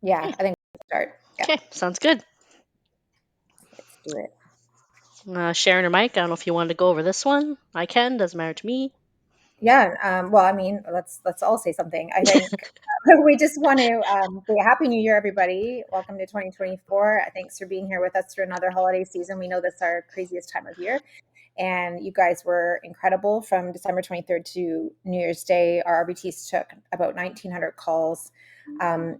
Yeah, Okay. I think we can start. Yeah, Okay. Sounds good. let's do it. Sharon or Mike, I don't know if you wanted to go over this one. I can. Doesn't matter to me. Yeah, well, I mean, let's all say something. I think we just want to say Happy New Year, everybody. Welcome to 2024. Thanks for being here with us through another holiday season. We know this is our craziest time of year, and you guys were incredible from December 23rd to New Year's Day. Our RBTs took about 1,900 calls.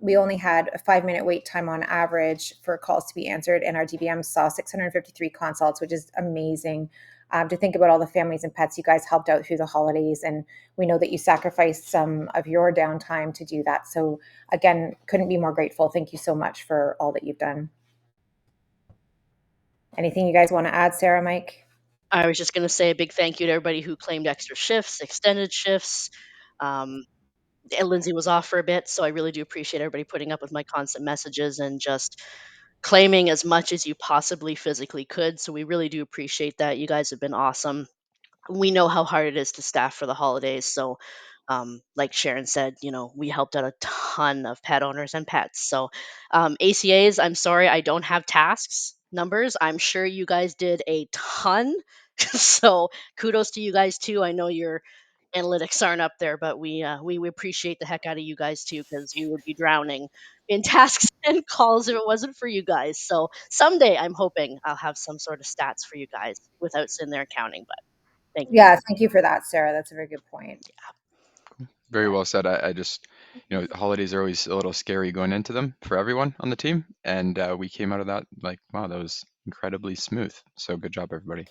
We only had a 5-minute wait time on average for calls to be answered, and our DVM saw 653 consults, which is amazing. To think about all the families and pets you guys helped out through the holidays, and we know that you sacrificed some of your downtime to do that. So, again, couldn't be more grateful. Thank you so much for all that you've done. Anything you guys want to add, Sarah, Mike? I was just going to say a big thank you to everybody who claimed extra shifts, extended shifts. Um, and Lindsay was off for a bit, so I really do appreciate everybody putting up with my constant messages and just claiming as much as you possibly physically could. So we really do appreciate that. You guys have been awesome. We know how hard it is to staff for the holidays. So, like Sharon said, we helped out a ton of pet owners and pets. So, ACAs, I'm sorry, I don't have tasks numbers. I'm sure you guys did a ton. So, kudos to you guys too. I know your analytics aren't up there, but we appreciate the heck out of you guys too, because we would be drowning in tasks and calls if it wasn't for you guys. So someday I'm hoping I'll have some sort of stats for you guys without sitting there counting. But thank you. Yeah, thank you for that, Sarah. That's a very good point. Very well said. I just, holidays are always a little scary going into them for everyone on the team, and we came out of that like, wow, that was incredibly smooth. So good job, everybody.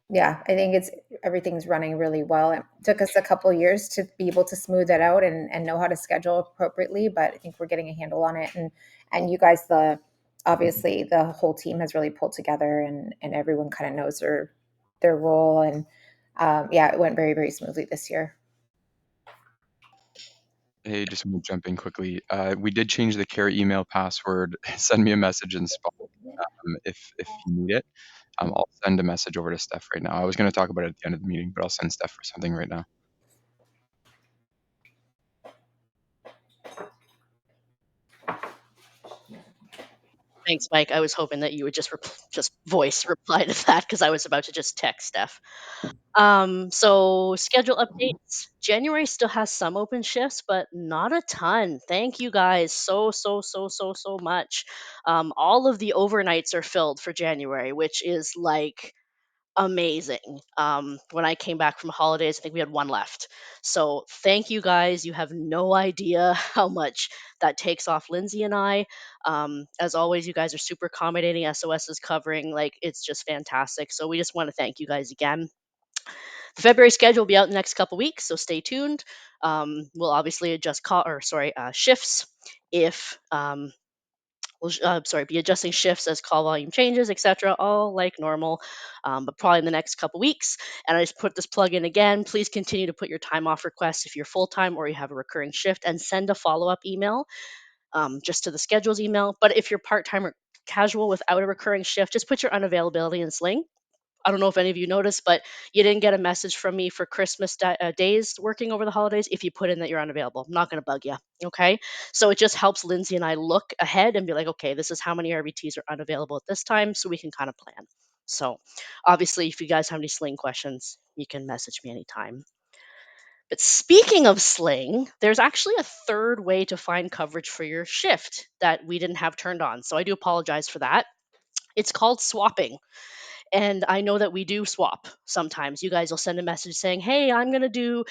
Yeah, I think it's everything's running really well. It took us a couple years to be able to smooth it out and know how to schedule appropriately, but I think we're getting a handle on it. And you guys, the obviously the whole team has really pulled together, and everyone kind of knows their role. And yeah, it went very smoothly this year. Hey, just want to jump in quickly. We did change the care email password. Send me a message in Spot if you need it. I'll send a message over to Steph right now. I was going to talk about it at the end of the meeting, but I'll send Steph for something right now. Thanks, Mike. I was hoping that you would just voice reply to that because I was about to just text Steph. So schedule updates. January still has some open shifts, but not a ton. Thank you guys so much. All of the overnights are filled for January, which is like amazing. When I came back from holidays, I think we had one left. So thank you guys. You have no idea how much that takes off Lindsay and I. As always, you guys are super accommodating. SOS is covering, like, it's just fantastic. So we just want to thank you guys again. The February schedule will be out in the next couple weeks, so stay tuned. We'll obviously adjust shifts if be adjusting shifts as call volume changes, etc. All like normal, but probably in the next couple weeks. And I just put this plug in again. Please continue to put your time off requests if you're full time or you have a recurring shift, and send a follow up email just to the schedules email. But if you're part time or casual without a recurring shift, just put your unavailability in Sling. I don't know if any of you noticed, but you didn't get a message from me for Christmas days working over the holidays if you put in that you're unavailable. I'm not going to bug you. Okay. So it just helps Lindsay and I look ahead and be like, okay, this is how many RBTs are unavailable at this time. So we can kind of plan. So obviously, if you guys have any Sling questions, you can message me anytime. But speaking of Sling, there's actually a third way to find coverage for your shift that we didn't have turned on. So I do apologize for that. It's called swapping. And I know that we do swap sometimes. You guys will send a message saying, "Hey, I'm going to do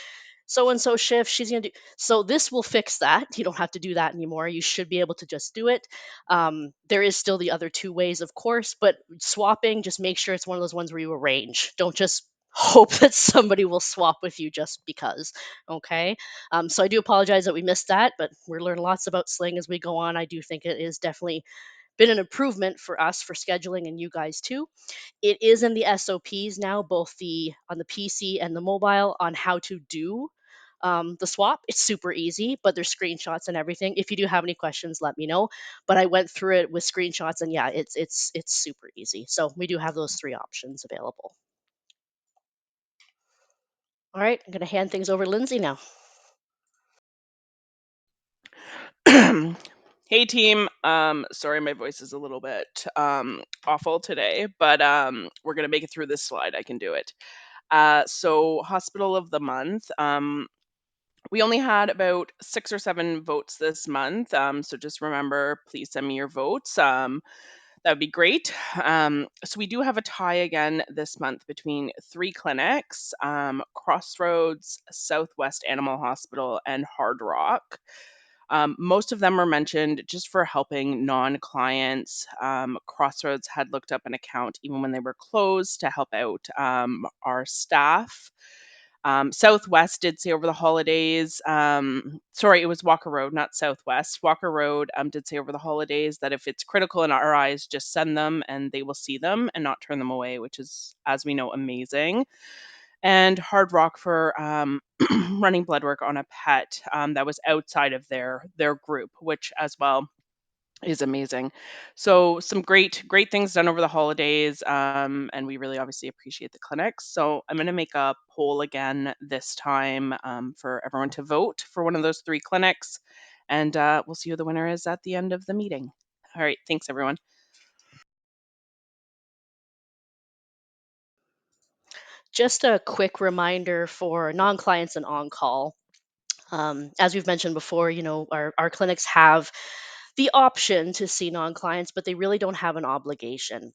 so and so shift. She's going to do." So this will fix that. You don't have to do that anymore. You should be able to just do it. There is still the other two ways, of course, but swapping, just make sure it's one of those ones where you arrange. Don't just hope that somebody will swap with you just because. Okay. So I do apologize that we missed that, but we're learning lots about Sling as we go on. I do think it is definitely been an improvement for us for scheduling and you guys too. It is in the SOPs now, both the on the PC and the mobile, on how to do the swap. It's super easy, but there's screenshots and everything. If you do have any questions, let me know. But I went through it with screenshots, and yeah, it's super easy. So we do have those three options available. All right, I'm gonna hand things over to Lindsay now. Hey team. Sorry my voice is a little bit awful today, but we're gonna make it through this slide. I can do it. So hospital of the month. We only had about 6 or 7 votes this month. So just remember, please send me your votes. That would be great. So we do have a tie again this month between 3 clinics: Crossroads, Southwest Animal Hospital, and Hard Rock. Most of them were mentioned just for helping non clients. Crossroads had looked up an account even when they were closed to help out our staff. Southwest did say over the holidays, sorry, it was Walker Road, not Southwest. Walker Road did say over the holidays that if it's critical in our eyes, just send them and they will see them and not turn them away, which is, as we know, amazing. And Hard Rock for running blood work on a pet that was outside of their group, which as well is amazing. So some great things done over the holidays, and we really obviously appreciate the clinics. So I'm going to make a poll again this time for everyone to vote for one of those 3 clinics, and we'll see who the winner is at the end of the meeting. All right, thanks everyone. Just a quick reminder for non-clients and on-call. As we've mentioned before, our clinics have the option to see non-clients, but they really don't have an obligation.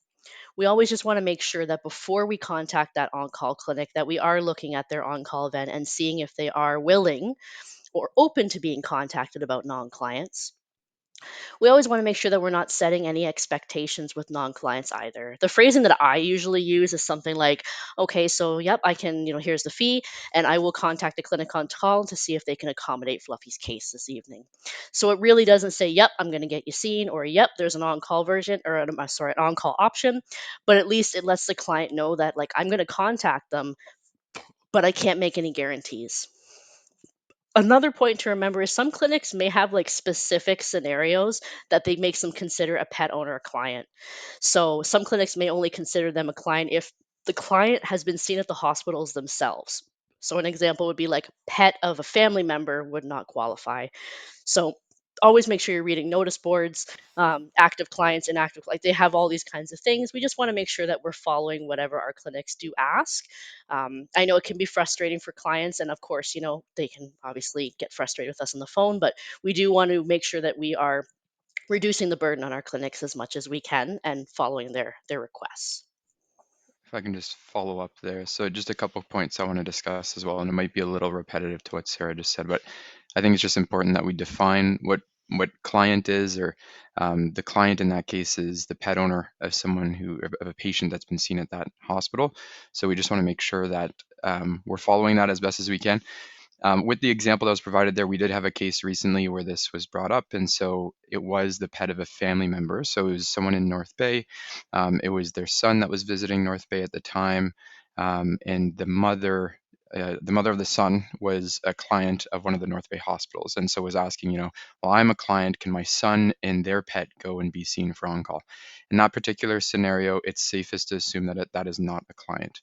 We always just want to make sure that before we contact that on-call clinic, that we are looking at their on-call event and seeing if they are willing or open to being contacted about non-clients. We always want to make sure that we're not setting any expectations with non-clients either. The phrasing that I usually use is something like, okay, so yep, I can, here's the fee, and I will contact the clinic on call to see if they can accommodate Fluffy's case this evening. So it really doesn't say, yep, I'm going to get you seen, or yep, there's an on-call version, or an on-call option, but at least it lets the client know that, like, I'm going to contact them, but I can't make any guarantees. Another point to remember is some clinics may have like specific scenarios that they makes them consider a pet owner a client. So some clinics may only consider them a client if the client has been seen at the hospitals themselves. So an example would be like pet of a family member would not qualify. So always make sure you're reading notice boards, active clients, inactive, like they have all these kinds of things. We just want to make sure that we're following whatever our clinics do ask. I know it can be frustrating for clients, and of course, they can obviously get frustrated with us on the phone, but we do want to make sure that we are reducing the burden on our clinics as much as we can and following their requests. If I can just follow up there. So just a couple of points I want to discuss as well, and it might be a little repetitive to what Sarah just said, but I think it's just important that we define what client is, or the client in that case is the pet owner of someone of a patient that's been seen at that hospital. So we just want to make sure that we're following that as best as we can. With the example that was provided there, we did have a case recently where this was brought up, and so it was the pet of a family member. So it was someone in North Bay. It was their son that was visiting North Bay at the time, and the mother. The mother of the son was a client of one of the North Bay hospitals, and so was asking, well, I'm a client, can my son and their pet go and be seen for on-call? In that particular scenario, it's safest to assume that that is not a client.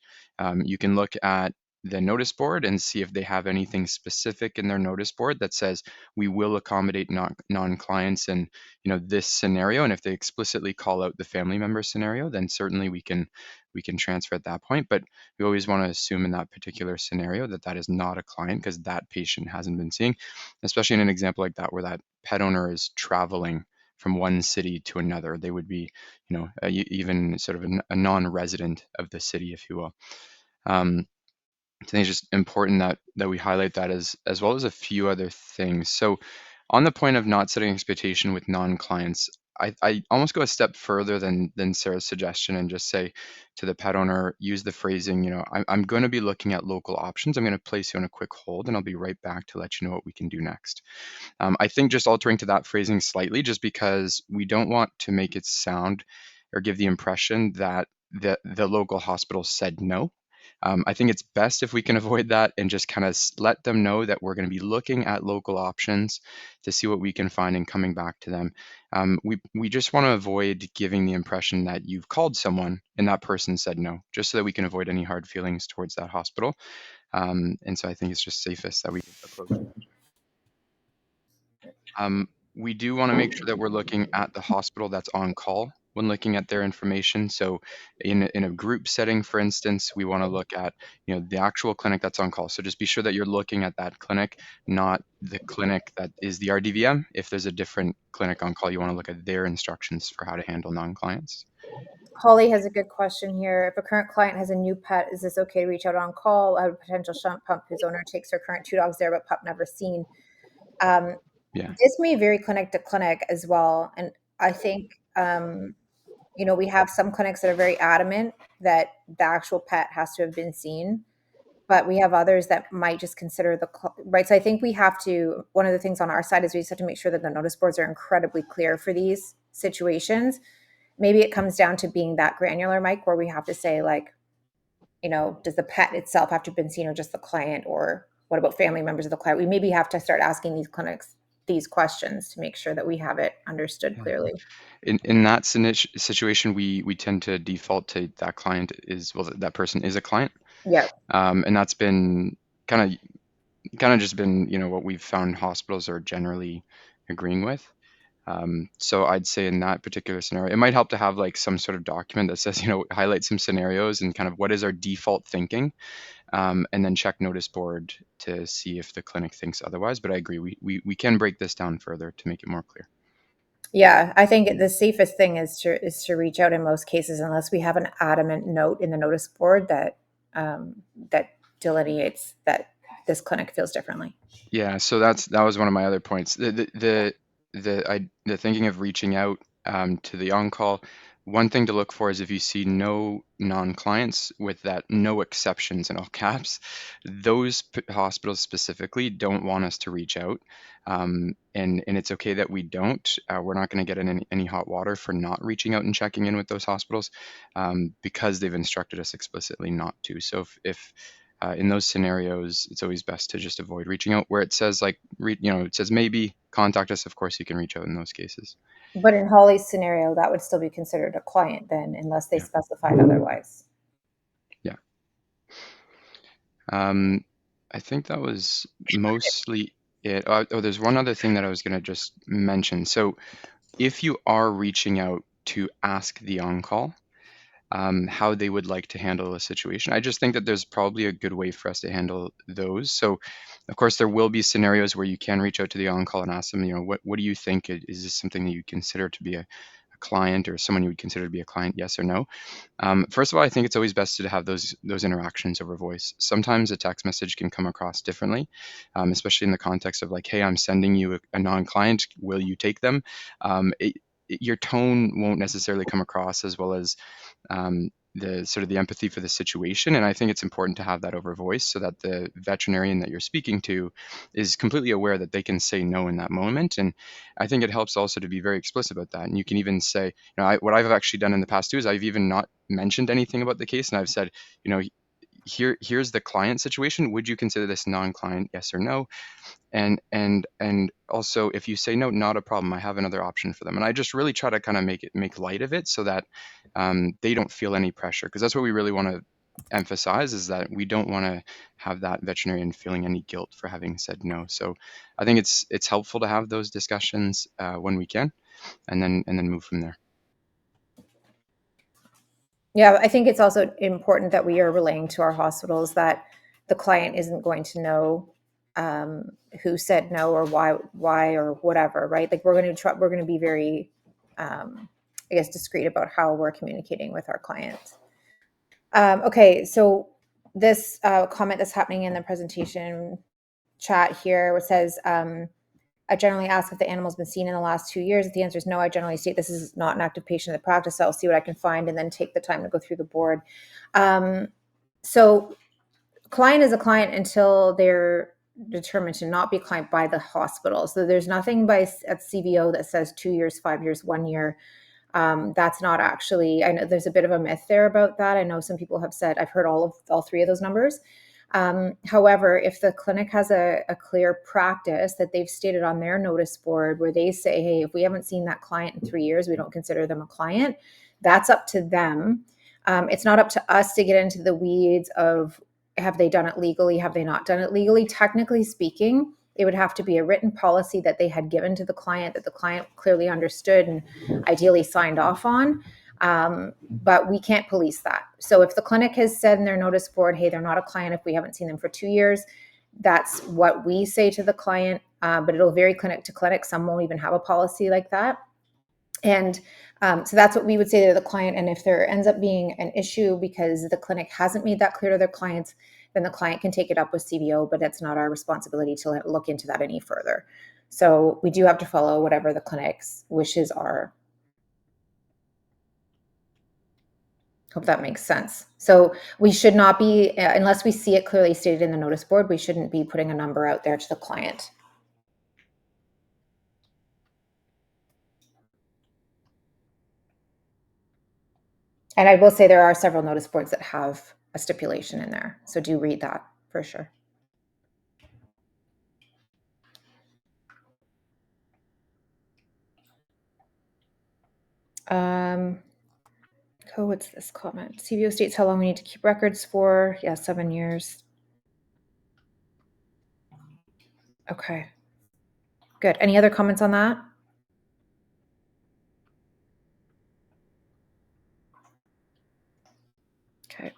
You can look at the notice board and see if they have anything specific in their notice board that says we will accommodate non-clients in this scenario, and if they explicitly call out the family member scenario, then certainly we can transfer at that point. But we always want to assume in that particular scenario that that is not a client, because that patient hasn't been seeing, especially in an example like that where that pet owner is traveling from one city to another. They would be even sort of a non-resident of the city, if you will. I think it's just important that we highlight that, as well as a few other things. So on the point of not setting expectation with non-clients, I almost go a step further than Sarah's suggestion and just say to the pet owner, use the phrasing, I'm going to be looking at local options. I'm going to place you on a quick hold and I'll be right back to let you know what we can do next. I think just altering to that phrasing slightly, just because we don't want to make it sound or give the impression that the local hospital said no. I think it's best if we can avoid that and just kind of let them know that we're going to be looking at local options to see what we can find and coming back to them. We just want to avoid giving the impression that you've called someone and that person said no, just so that we can avoid any hard feelings towards that hospital. And so I think it's just safest that we approach it. we do want to make sure that we're looking at the hospital that's on call when looking at their information. So in a group setting, for instance, we want to look at, the actual clinic that's on call. So just be sure that you're looking at that clinic, not the clinic that is the RDVM. If there's a different clinic on call, you want to look at their instructions for how to handle non-clients. Holly has a good question here. If a current client has a new pet, is this okay to reach out on call? I have a potential shunt pump whose owner takes her current 2 dogs there, but pup never seen. Yeah. This may vary clinic to clinic as well. And I think, we have some clinics that are very adamant that the actual pet has to have been seen, but we have others that might just consider right. So I think we have to, one of the things on our side is we just have to make sure that the notice boards are incredibly clear for these situations. Maybe it comes down to being that granular, Mike, where we have to say, like, does the pet itself have to have been seen, or just the client, or what about family members of the client? We maybe have to start asking these clinics these questions to make sure that we have it understood clearly. In that situation, we tend to default to that client that person is a client. Yeah. And that's been kind of just been, what we've found hospitals are generally agreeing with. So I'd say in that particular scenario, it might help to have like some sort of document that says, highlight some scenarios and kind of what is our default thinking, and then check notice board to see if the clinic thinks otherwise. But I agree, we can break this down further to make it more clear. Yeah, I think the safest thing is to reach out in most cases, unless we have an adamant note in the notice board that that delineates that this clinic feels differently. Yeah, so that was one of my other points. The thinking of reaching out to the on-call. One thing to look for is if you see no non-clients with that no exceptions in all caps, those hospitals specifically don't want us to reach out, and it's okay that we don't. We're not going to get in any hot water for not reaching out and checking in with those hospitals, because they've instructed us explicitly not to. So if in those scenarios, it's always best to just avoid reaching out. Where it says it says maybe contact us, of course you can reach out in those cases. But in Holly's scenario, that would still be considered a client then, unless they specified otherwise. Yeah. I think that was mostly it. There's one other thing that I was going to just mention. So if you are reaching out to ask the on-call how they would like to handle a situation, I just think that there's probably a good way for us to handle those. So of course there will be scenarios where you can reach out to the on-call and ask them, what do you think? Is this something that you consider to be a client, or someone you would consider to be a client, yes or no? First of all, I think it's always best to have those interactions over voice. Sometimes a text message can come across differently, especially in the context of like, hey, I'm sending you a non-client, will you take them? Your tone won't necessarily come across as well as the sort of the empathy for the situation. And I think it's important to have that over voice so that the veterinarian that you're speaking to is completely aware that they can say no in that moment. And I think it helps also to be very explicit about that. And you can even say, what I've actually done in the past too is I've even not mentioned anything about the case, and I've said, here's the client situation. Would you consider this non-client, yes or no? And also, if you say no, not a problem, I have another option for them. And I just really try to kind of make light of it so that they don't feel any pressure, because that's what we really want to emphasize, is that we don't want to have that veterinarian feeling any guilt for having said no. So I think it's helpful to have those discussions when we can, and then move from there. Yeah, I think it's also important that we are relaying to our hospitals that the client isn't going to know who said no or why or whatever, right? Like we're going to be very, I guess, discreet about how we're communicating with our clients. Okay, so this comment that's happening in the presentation chat here, which says, I generally ask if the animal's been seen in the last 2 years. If the answer is no, I generally state this is not an active patient in the practice. So I'll see what I can find and then take the time to go through the board. So client is a client until they're determined to not be a client by the hospital. So there's nothing at CVO that says 2 years, 5 years, 1 year. That's not actually, I know there's a bit of a myth there about that. I know some people have said, I've heard all three of those numbers. However, if the clinic has a clear practice that they've stated on their notice board where they say, hey, if we haven't seen that client in 3 years, we don't consider them a client, that's up to them. It's not up to us to get into the weeds of, have they done it legally? Have they not done it legally? Technically speaking, It would have to be a written policy that they had given to the client, that the client clearly understood and ideally signed off on. But we can't police that. So if the clinic has said in their notice board, hey, they're not a client if we haven't seen them for 2 years, that's what we say to the client. But it'll vary clinic to clinic. Some won't even have a policy like that. And so that's what we would say to the client. And if there ends up being an issue because the clinic hasn't made that clear to their clients, then the client can take it up with CBO, but it's not our responsibility to look into that any further. So we do have to follow whatever the clinic's wishes are. Hope that makes sense. So we should not be, unless we see it clearly stated in the notice board, we shouldn't be putting a number out there to the client. And I will say there are several notice boards that have a stipulation in there. So do read that for sure. What's this comment? CBO states how long we need to keep records for. Yeah, 7 years. Okay. Good. Any other comments on that? Okay.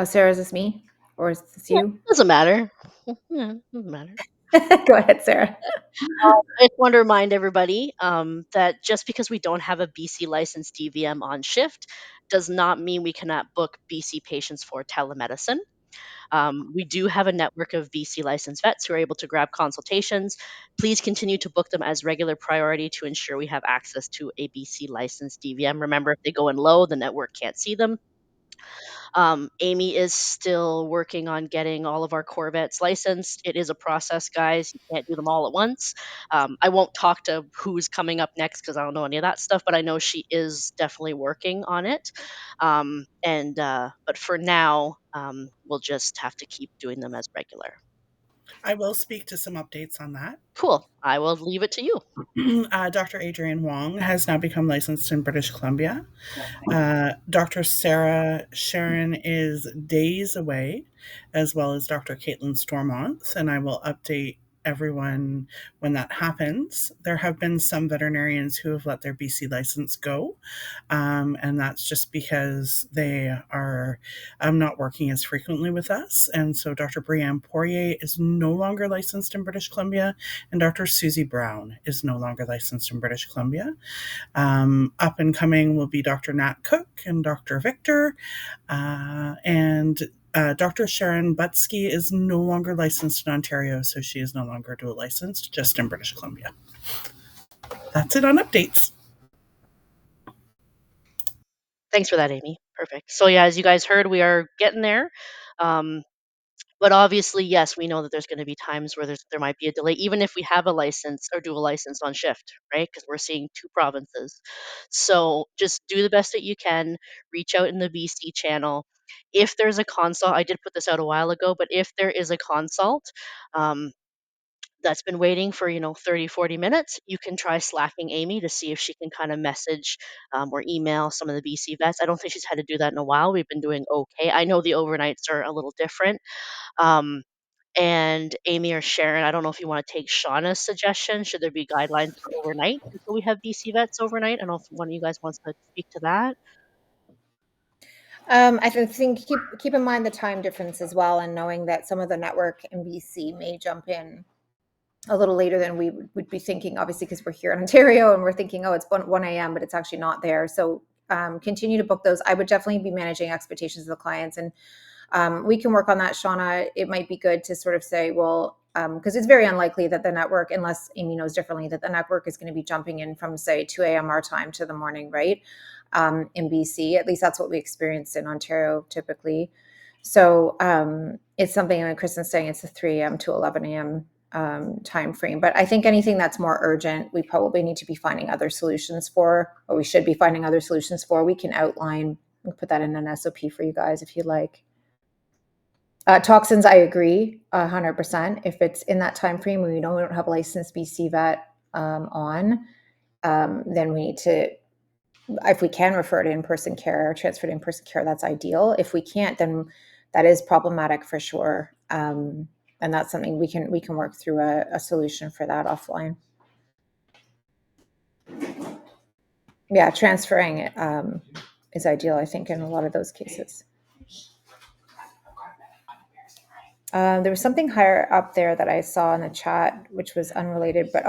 Sarah, is this me or is this you? Doesn't matter. Yeah, doesn't matter. Go ahead, Sarah. I just want to remind everybody that just because we don't have a BC licensed DVM on shift does not mean we cannot book BC patients for telemedicine. We do have a network of BC licensed vets who are able to grab consultations. Please continue to book them as regular priority to ensure we have access to a BC licensed DVM. Remember, if they go in low, the network can't see them. Amy is still working on getting all of our Corvettes licensed. It is a process, guys. You can't do them all at once. I won't talk to who's coming up next because I don't know any of that stuff, but I know she is definitely working on it. But for now, we'll just have to keep doing them as regular. I will speak to some updates on that. Cool. I will leave it to you. Dr. Adrienne Wong has now become licensed in British Columbia. Dr. Sarah Sharon is days away, as well as Dr. Caitlin Stormont, and I will update everyone when that happens. There have been some veterinarians who have let their BC license go, and that's just because they are not working as frequently with us. And so Dr. Brianne Poirier is no longer licensed in British Columbia, and Dr. Susie Brown is no longer licensed in British Columbia. Up and coming will be Dr. Nat Cook and Dr. Victor, and Dr. Sharon Butsky is no longer licensed in Ontario, so she is no longer dual licensed, just in British Columbia. That's it on updates. Thanks for that, Amy. Perfect. So yeah, as you guys heard, we are getting there. But obviously, yes, we know that there's going to be times where there might be a delay, even if we have a license or dual license on shift, right? Because we're seeing 2 provinces. So just do the best that you can. Reach out in the BC channel. If there's a consult, I did put this out a while ago, but if there is a consult that's been waiting for 30, 40 minutes, you can try slacking Amy to see if she can kind of message or email some of the BC vets. I don't think she's had to do that in a while. We've been doing okay. I know the overnights are a little different. And Amy or Sharon, I don't know if you want to take Shauna's suggestion. Should there be guidelines for overnight until we have BC vets overnight? I don't know if one of you guys wants to speak to that. I think keep in mind the time difference as well, and knowing that some of the network in BC may jump in a little later than we would be thinking, obviously, because we're here in Ontario and we're thinking, oh, it's 1 a.m., but it's actually not there. So continue to book those. I would definitely be managing expectations of the clients, and we can work on that, Shauna. It might be good to sort of say, well, because it's very unlikely that the network, unless Amy knows differently, that the network is going to be jumping in from, say, 2 a.m. our time to the morning, right? In BC, at least that's what we experienced in Ontario typically. So it's something like Kristen's saying, it's a 3 a.m. to 11 a.m. Time frame. But I think anything that's more urgent, we probably need to be finding other solutions for, or we should be finding other solutions for. We can outline, we'll put that in an SOP for you guys if you like. Toxins, I agree 100%. If it's in that time frame where we don't have a licensed BC vet on, then we need to if we can refer to in-person care or transfer to in-person care, that's ideal. If we can't, then that is problematic for sure. And that's something we can work through a solution for that offline. Yeah, transferring it is ideal, I think, in a lot of those cases. There was something higher up there that I saw in the chat, which was unrelated, but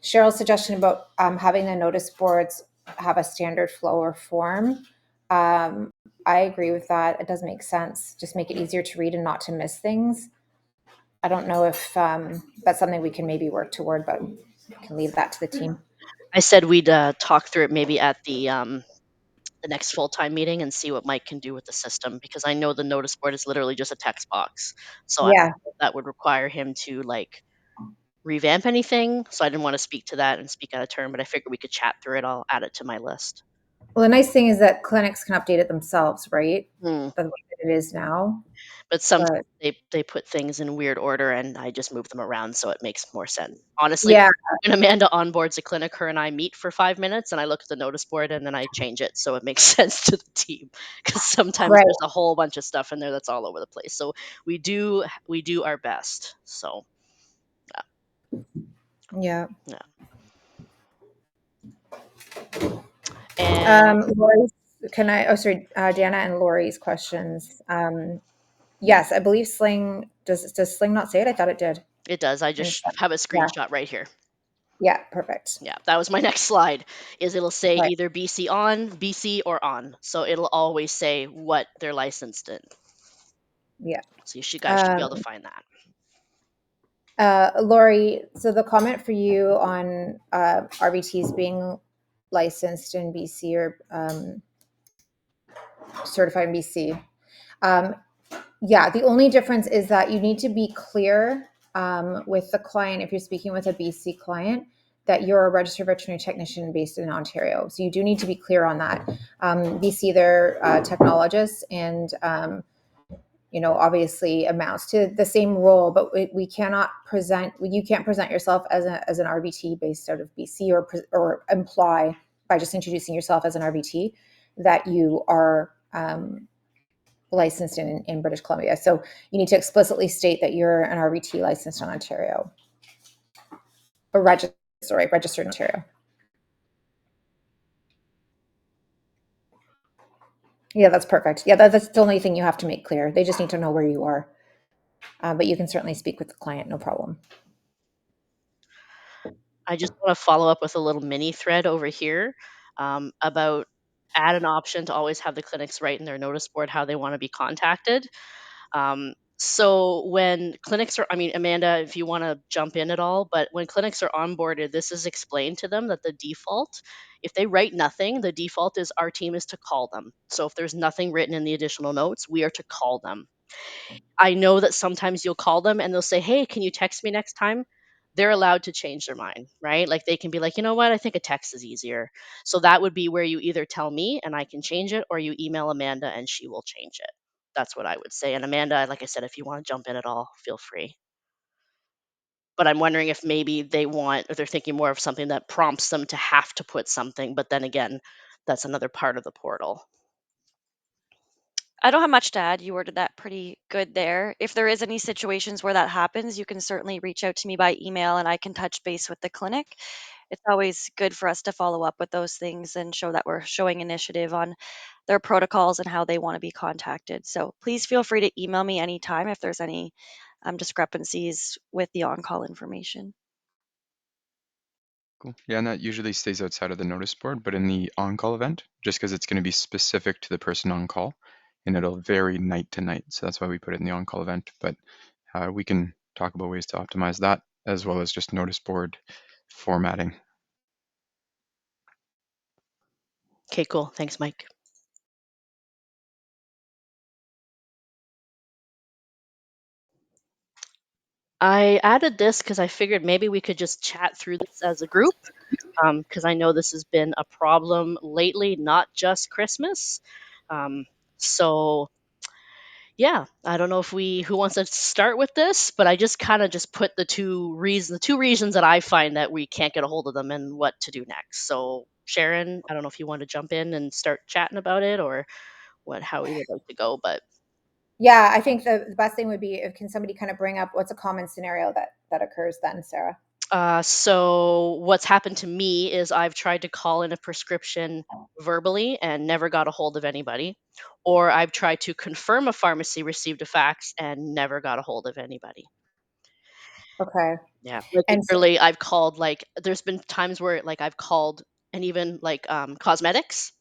Cheryl's suggestion about having the notice boards have a standard flow or form. I agree with that. It does make sense. Just make it easier to read and not to miss things. I don't know if that's something we can maybe work toward, but we can leave that to the team. I said we'd talk through it maybe at the next full-time meeting and see what Mike can do with the system, because I know the notice board is literally just a text box. So I don't Yeah. know if that would require him to like revamp anything. So I didn't want to speak to that and speak out of turn, but I figured we could chat through it. I'll add it to my list. Well, the nice thing is that clinics can update it themselves, right? Hmm. The way that it is now. But sometimes they put things in weird order and I just move them around so it makes more sense. Honestly, Yeah. when Amanda onboards a clinic, her and I meet for 5 minutes and I look at the notice board and then I change it so it makes sense to the team, because sometimes Right. there's a whole bunch of stuff in there that's all over the place. So we do our best. So Yeah. and Lori's, Diana and Lori's questions. Yes, I believe Sling, does Sling not say it? I thought it did. it does. I just have a screenshot right here. Yeah, perfect. Yeah, that was my next slide. Is it'll say Right. either BC on, BC, or on. So it'll always say what they're licensed in. Yeah. So you guys should be able to find that. Lori, so the comment for you on RVTs being licensed in BC or certified in BC. Yeah, the only difference is that you need to be clear with the client, if you're speaking with a BC client, that you're a registered veterinary technician based in Ontario. So you do need to be clear on that. BC, they're technologists, and obviously amounts to the same role, but we cannot present. You can't present yourself as an RVT based out of BC, or imply by just introducing yourself as an RVT that you are licensed in British Columbia. So you need to explicitly state that you're an RVT licensed in Ontario, or registered in Ontario. Yeah, that's perfect. Yeah, that's the only thing you have to make clear. They just need to know where you are. But you can certainly speak with the client, no problem. I just want to follow up with a little mini thread over here about add an option to always have the clinics write in their notice board how they want to be contacted. So when clinics are, I mean, Amanda, if you want to jump in at all, but when clinics are onboarded, this is explained to them that the default, if they write nothing, the default is our team is to call them. So if there's nothing written in the additional notes, we are to call them. I know that sometimes you'll call them and they'll say, "Hey, can you text me next time?" They're allowed to change their mind, right? Like they can be like, "You know what? I think a text is easier." So that would be where you either tell me and I can change it, or you email Amanda and she will change it. That's what I would say. And Amanda, like I said, if you want to jump in at all, feel free. But I'm wondering if maybe or they're thinking more of something that prompts them to have to put something. But then again, that's another part of the portal. I don't have much to add. You worded that pretty good there. If there is any situations where that happens, you can certainly reach out to me by email and I can touch base with the clinic. It's always good for us to follow up with those things and show that we're showing initiative on their protocols and how they want to be contacted. So please feel free to email me anytime if there's any discrepancies with the on-call information. Cool. Yeah, and that usually stays outside of the notice board, but in the on-call event, just because it's going to be specific to the person on call, and it'll vary night to night. So that's why we put it in the on-call event. But we can talk about ways to optimize that, as well as just notice board formatting. Okay, cool. Thanks, Mike. I added this because I figured maybe we could just chat through this as a group, because I know this has been a problem lately, not just Christmas. So yeah, I don't know who wants to start with this, but I just kind of just put the two reasons that I find that we can't get a hold of them and what to do next. So Sharon, I don't know if you want to jump in and start chatting about it, or how we would like to go, but Yeah, I think the best thing would be if can somebody kind of bring up what's a common scenario that occurs then, Sarah? So what's happened to me is I've tried to call in a prescription verbally and never got a hold of anybody, or I've tried to confirm a pharmacy received a fax and never got a hold of anybody. Okay. Yeah, like And so, literally, I've called, like, there's been times where like I've called, and even like cosmetics,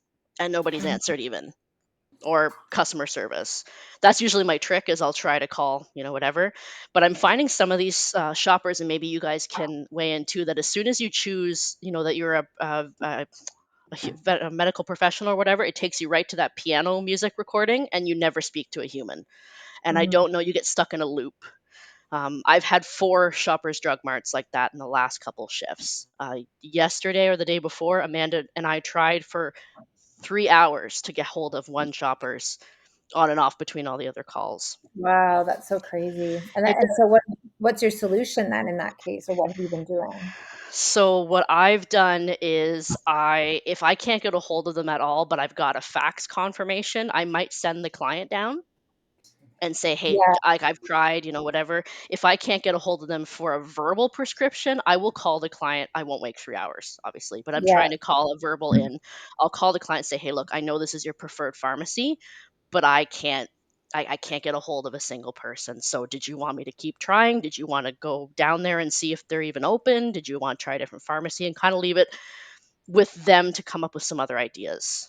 and nobody's answered even, or customer service. That's usually my trick, is I'll try to call, whatever. But I'm finding some of these shoppers, and maybe you guys can weigh in too, that as soon as you choose, that you're a medical professional or whatever, it takes you right to that piano music recording, and you never speak to a human. And I mhm. don't know, you get stuck in a loop. I've had 4 Shoppers Drug Marts like that in the last couple shifts. Yesterday or the day before, Amanda and I tried for 3 hours to get hold of one Shoppers, on and off between all the other calls. Wow, that's so crazy. And It, and so what's your solution then in that case, or what have you been doing? so what I've done is, if I can't get a hold of them at all, but I've got a fax confirmation, I might send the client down and say, hey, Yeah, I've tried, whatever. If I can't get a hold of them for a verbal prescription, I will call the client. I won't wait 3 hours, obviously, but I'm yeah. trying to call a verbal in. I'll call the client and say, hey, look, I know this is your preferred pharmacy, but I can't get a hold of a single person. So did you want me to keep trying? Did you want to go down there and see if they're even open? Did you want to try a different pharmacy, and kind of leave it with them to come up with some other ideas?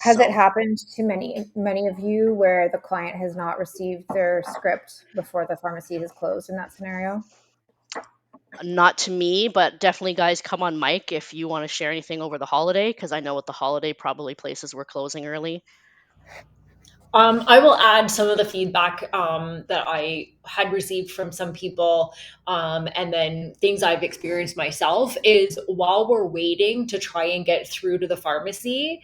Has it So happened to many of you where the client has not received their script before the pharmacy has closed in that scenario? not to me, but definitely, guys, come on mic if you want to share anything over the holiday, because I know with the holiday, probably places were closing early. I will add some of the feedback that I had received from some people, and then things I've experienced myself is while we're waiting to try and get through to the pharmacy,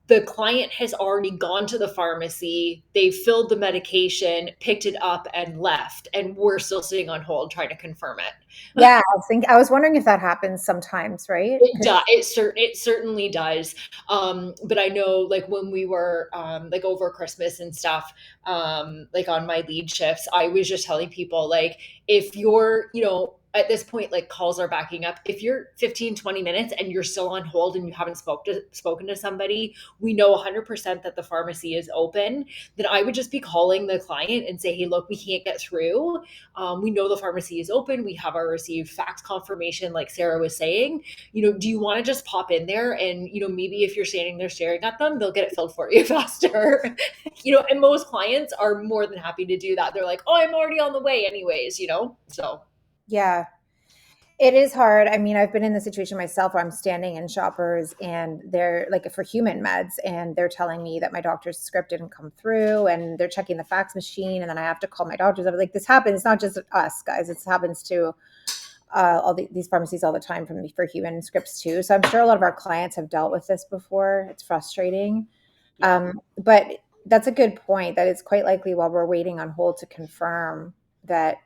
the client has already gone to the pharmacy, they filled the medication, picked it up, and left, and we're still sitting on hold trying to confirm it. Yeah, I was wondering if that happens sometimes, right? It does. It certainly does. But I know, like when we were like over Christmas and stuff, like on my lead shifts, I was just telling people like if you're, at this point, like calls are backing up. If you're 15, 20 minutes and you're still on hold and you haven't spoken to somebody, we know 100% that the pharmacy is open. Then I would just be calling the client and say, hey, look, we can't get through. We know the pharmacy is open. We have our received fax confirmation, like Sarah was saying. Do you want to just pop in there and, maybe if you're standing there staring at them, they'll get it filled for you faster. And most clients are more than happy to do that. They're like, oh, I'm already on the way anyways, so. Yeah. It is hard. I mean, I've been in the situation myself where I'm standing in Shoppers and they're like for human meds, and they're telling me that my doctor's script didn't come through, and they're checking the fax machine, and then I have to call my doctors. I'm like, this happens. It's not just us, guys. It happens to these pharmacies all the time for human scripts too. So I'm sure a lot of our clients have dealt with this before. It's frustrating. But that's a good point, that it's quite likely while we're waiting on hold to confirm that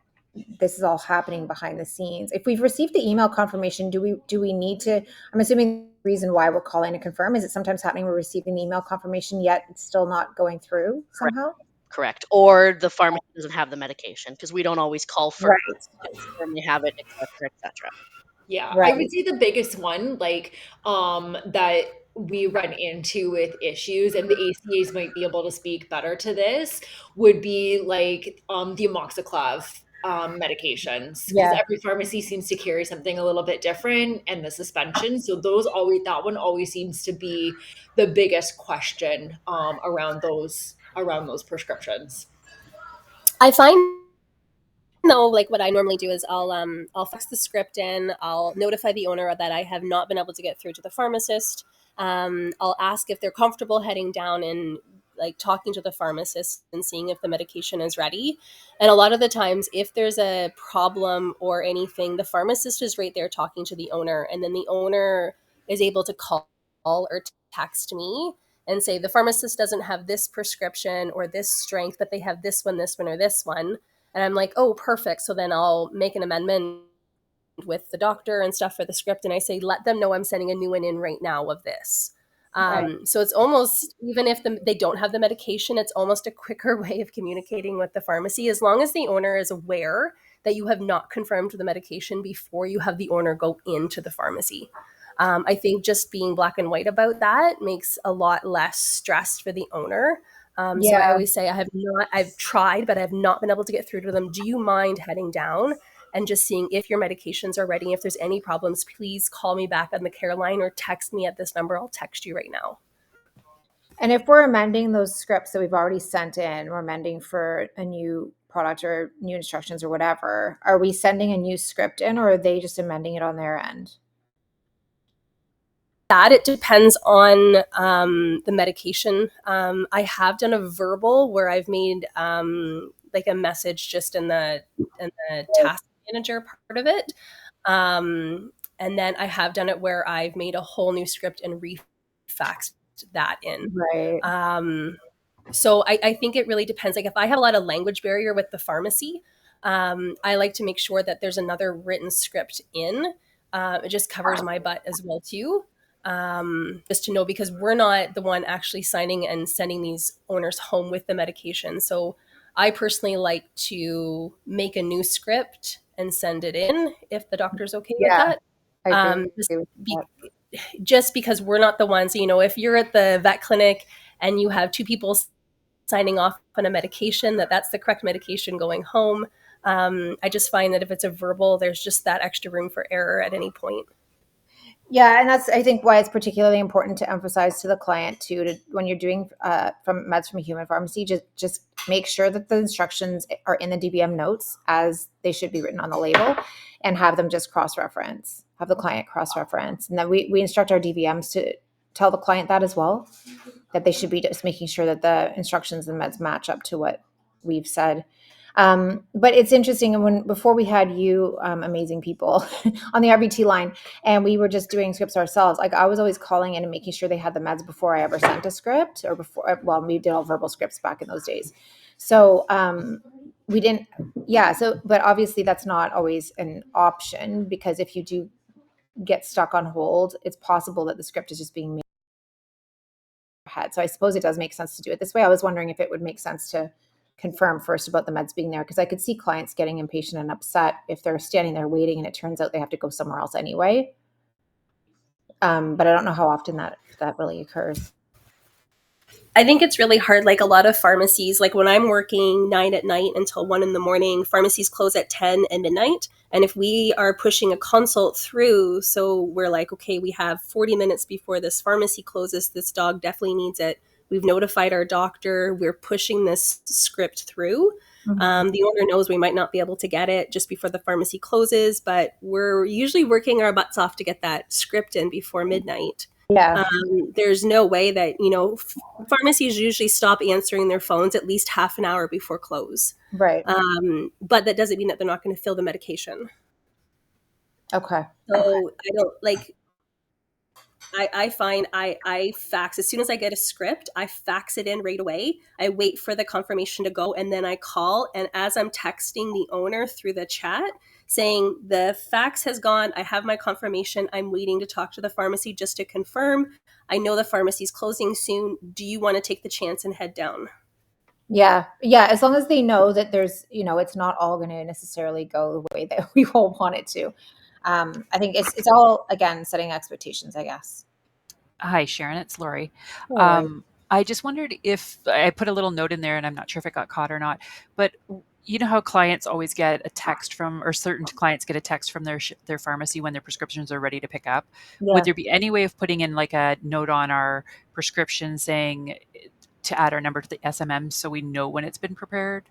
this is all happening behind the scenes. If we've received the email confirmation, do we need to, I'm assuming the reason why we're calling to confirm is it sometimes happening we're receiving the email confirmation yet it's still not going through somehow? Correct. Or the pharmacy doesn't have the medication, because we don't always call first Right. to confirm they have it, et cetera, et cetera. Yeah, I Right. would say the biggest one, like, that we run into with issues, and the ACAs might be able to speak better to this, would be like the amoxiclav medications, because Yeah. every pharmacy seems to carry something a little bit different, and the suspension. So that one always seems to be the biggest question around those prescriptions. I find though, like what I normally do is I'll fax the script in. I'll notify the owner that I have not been able to get through to the pharmacist. I'll ask if they're comfortable heading down and like talking to the pharmacist and seeing if the medication is ready. And a lot of the times, if there's a problem or anything, the pharmacist is right there talking to the owner, and then the owner is able to call or text me and say the pharmacist doesn't have this prescription or this strength, but they have this one, or this one. And I'm like, oh, perfect. So then I'll make an amendment with the doctor and stuff for the script, and I say, let them know I'm sending a new one in right now of this. So it's almost, even if they don't have the medication, it's almost a quicker way of communicating with the pharmacy, as long as the owner is aware that you have not confirmed the medication before you have the owner go into the pharmacy. I think just being black and white about that makes a lot less stress for the owner. So I always say, I've tried, but I've not been able to get through to them. Do you mind heading down and just seeing if your medications are ready? If there's any problems, please call me back on the care line or text me at this number. I'll text you right now. And if we're amending those scripts that we've already sent in, we're amending for a new product or new instructions or whatever, are we sending a new script in, or are they just amending it on their end? That it depends on the medication. I have done a verbal where I've made like a message just in the task manager part of it. And then I have done it where I've made a whole new script and refaxed that in. Right. So I think it really depends. Like if I have a lot of language barrier with the pharmacy, I like to make sure that there's another written script in. It just covers my butt as well too. Just to know, because we're not the one actually signing and sending these owners home with the medication. So I personally like to make a new script and send it in if the doctor's okay with that. I agree with that. Just because we're not the ones, if you're at the vet clinic and you have two people signing off on a medication, that's the correct medication going home. I just find that if it's a verbal, there's just that extra room for error at any point. Yeah, and that's, I think, why it's particularly important to emphasize to the client too, when you're doing from meds from a human pharmacy, just make sure that the instructions are in the DBM notes as they should be written on the label, and have them just cross-reference, have the client cross-reference. And then we instruct our DBMs to tell the client that as well, that they should be just making sure that the instructions and meds match up to what we've said. But it's interesting. And before we had you, amazing people on the RBT line, and we were just doing scripts ourselves, like I was always calling in and making sure they had the meds before I ever sent a script, or before, well, we did all verbal scripts back in those days. So, we didn't, but obviously that's not always an option, because if you do get stuck on hold, it's possible that the script is just being made ahead. So I suppose it does make sense to do it this way. I was wondering if it would make sense to confirm first about the meds being there, because I could see clients getting impatient and upset if they're standing there waiting and it turns out they have to go somewhere else anyway. But I don't know how often that really occurs. I think it's really hard. Like a lot of pharmacies, like when I'm working 9 at night until 1 in the morning, pharmacies close at 10 and midnight. And if we are pushing a consult through, so we're like, okay, we have 40 minutes before this pharmacy closes, this dog definitely needs it. We've notified our doctor, we're pushing this script through. Mm-hmm. The owner knows we might not be able to get it just before the pharmacy closes, but we're usually working our butts off to get that script in before midnight. Yeah. There's no way that, pharmacies usually stop answering their phones at least half an hour before close. Right. But that doesn't mean that they're not going to fill the medication. Okay. So I don't I find I fax, as soon as I get a script, I fax it in right away. I wait for the confirmation to go, and then I call. And as I'm texting the owner through the chat saying the fax has gone, I have my confirmation, I'm waiting to talk to the pharmacy just to confirm. I know the pharmacy's closing soon. Do you want to take the chance and head down? Yeah. As long as they know that there's, it's not all going to necessarily go the way that we all want it to. I think it's all, again, setting expectations, I guess. Hi, Sharon. It's Lori. Right. I just wondered if I put a little note in there, and I'm not sure if it got caught or not, but you know how clients always get a text from, or certain clients get a text from their pharmacy when their prescriptions are ready to pick up. Yeah. Would there be any way of putting in like a note on our prescription saying to add our number to the SMM so we know when it's been prepared?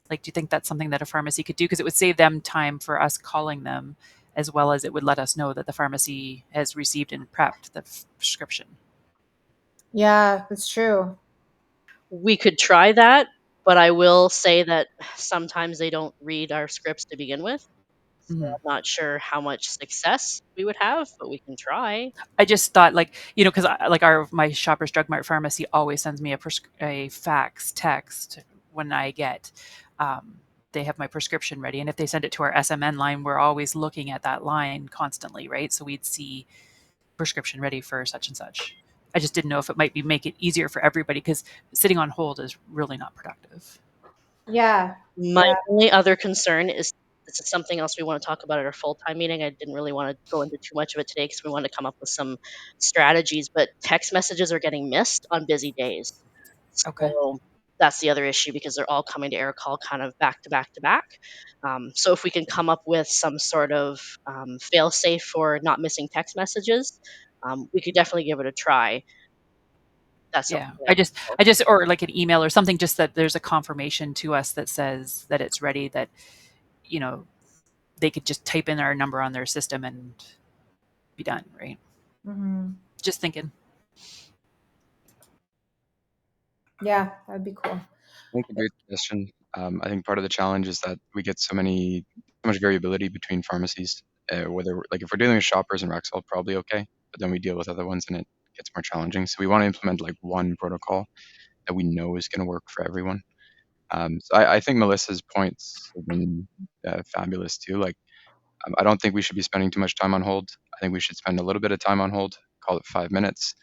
Like, do you think that's something that a pharmacy could do? Because it would save them time for us calling them, as well as it would let us know that the pharmacy has received and prepped the prescription. Yeah, that's true. We could try that, but I will say that sometimes they don't read our scripts to begin with. So I'm not sure how much success we would have, but we can try. I just thought, because my Shoppers Drug Mart pharmacy always sends me a fax text when I get they have my prescription ready. And if they send it to our SMN line, we're always looking at that line constantly, right? So we'd see prescription ready for such and such. I just didn't know if it might make it easier for everybody, because sitting on hold is really not productive. Yeah. My Yeah. only other concern is this is something else we want to talk about at our full-time meeting. I didn't really want to go into too much of it today because we wanted to come up with some strategies, but text messages are getting missed on busy days. Okay. So that's the other issue because they're all coming to air call kind of back to back to back. So if we can come up with some sort of fail safe for not missing text messages, we could definitely give it a try. That's Yeah. something I just, or like an email or something, just that there's a confirmation to us that says that it's ready, that, you know, they could just type in our number on their system and be done, right? Mhm. Just thinking. Yeah, that'd be cool. I think a great suggestion. I think part of the challenge is that we get so much variability between pharmacies. Whether like if we're dealing with Shoppers and Rexall, probably okay, but then we deal with other ones and it gets more challenging. So we want to implement like one protocol that we know is going to work for everyone. So I think Melissa's points have been fabulous too. Like I don't think we should be spending too much time on hold. I think we should spend a little bit of time on hold, call it 5 minutes,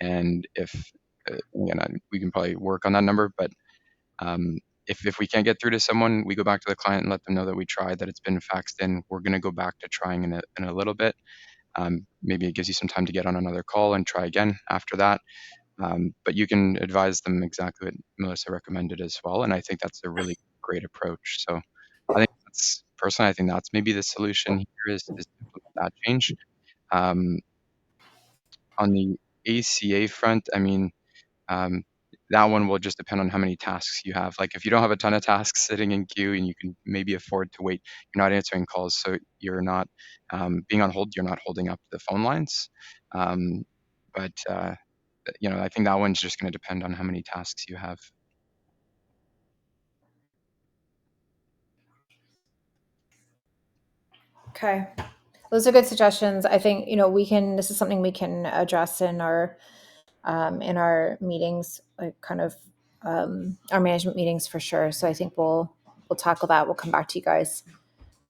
and if again, we can probably work on that number, but if we can't get through to someone, we go back to the client and let them know that we tried, that it's been faxed in. We're going to go back to trying in a little bit. Maybe it gives you some time to get on another call and try again after that. But you can advise them exactly what Melissa recommended as well. And I think that's a really great approach. So I think that's maybe the solution here is to implement that change. On the ACA front, I mean, that one will just depend on how many tasks you have. Like if you don't have a ton of tasks sitting in queue and you can maybe afford to wait, you're not answering calls, so you're not being on hold. You're not holding up the phone lines. But I think that one's just going to depend on how many tasks you have. Okay. Those are good suggestions. I think, this is something we can address in our meetings, like kind of our management meetings for sure. So I think we'll tackle that. We'll come back to you guys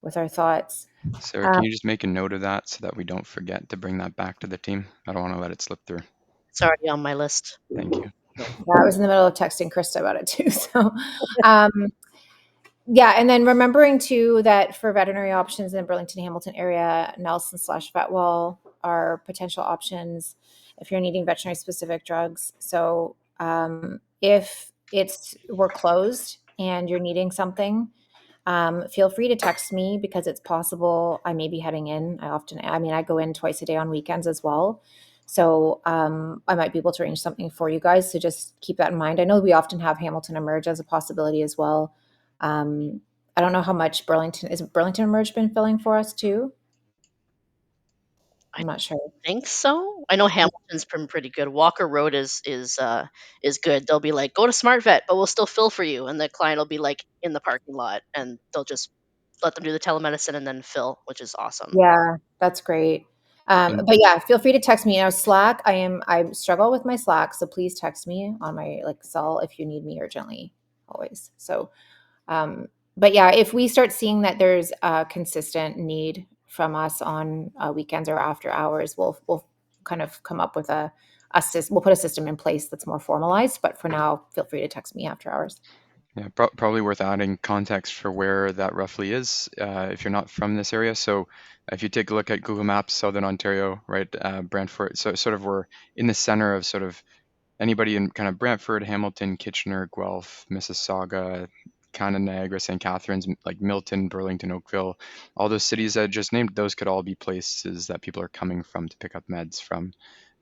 with our thoughts. Sarah, can you just make a note of that so that we don't forget to bring that back to the team? I don't want to let it slip through. It's already on my list. Thank you. Yeah, I was in the middle of texting Krista about it too. So, yeah, and then remembering too that for veterinary options in the Burlington Hamilton area, Nelson/Vetwell are potential options if you're needing veterinary specific drugs. So if we're closed and you're needing something, feel free to text me because it's possible I may be heading in. I go in twice a day on weekends as well. So I might be able to arrange something for you guys. So just keep that in mind. I know we often have Hamilton Emerge as a possibility as well. I don't know how much Burlington Emerge been filling for us too. I'm not sure. I think so. I know Hamilton's been pretty good. Walker Road is good. They'll be like, go to Smart Vet, but we'll still fill for you, and the client will be like in the parking lot, and they'll just let them do the telemedicine and then fill, which is awesome. Yeah, that's great. But yeah, feel free to text me. Slack, I struggle with my Slack, so please text me on my cell if you need me urgently, always. So, but yeah, if we start seeing that there's a consistent need from us on weekends or after hours, we'll kind of come up with we'll put a system in place that's more formalized. But for now, feel free to text me after hours. Yeah, probably worth adding context for where that roughly is if you're not from this area. So if you take a look at Google Maps, Southern Ontario, right, Brantford, so sort of we're in the center of sort of anybody in kind of Brantford, Hamilton, Kitchener, Guelph, Mississauga, kind of Niagara, St. Catharines, like Milton, Burlington, Oakville, all those cities that I just named, those could all be places that people are coming from to pick up meds from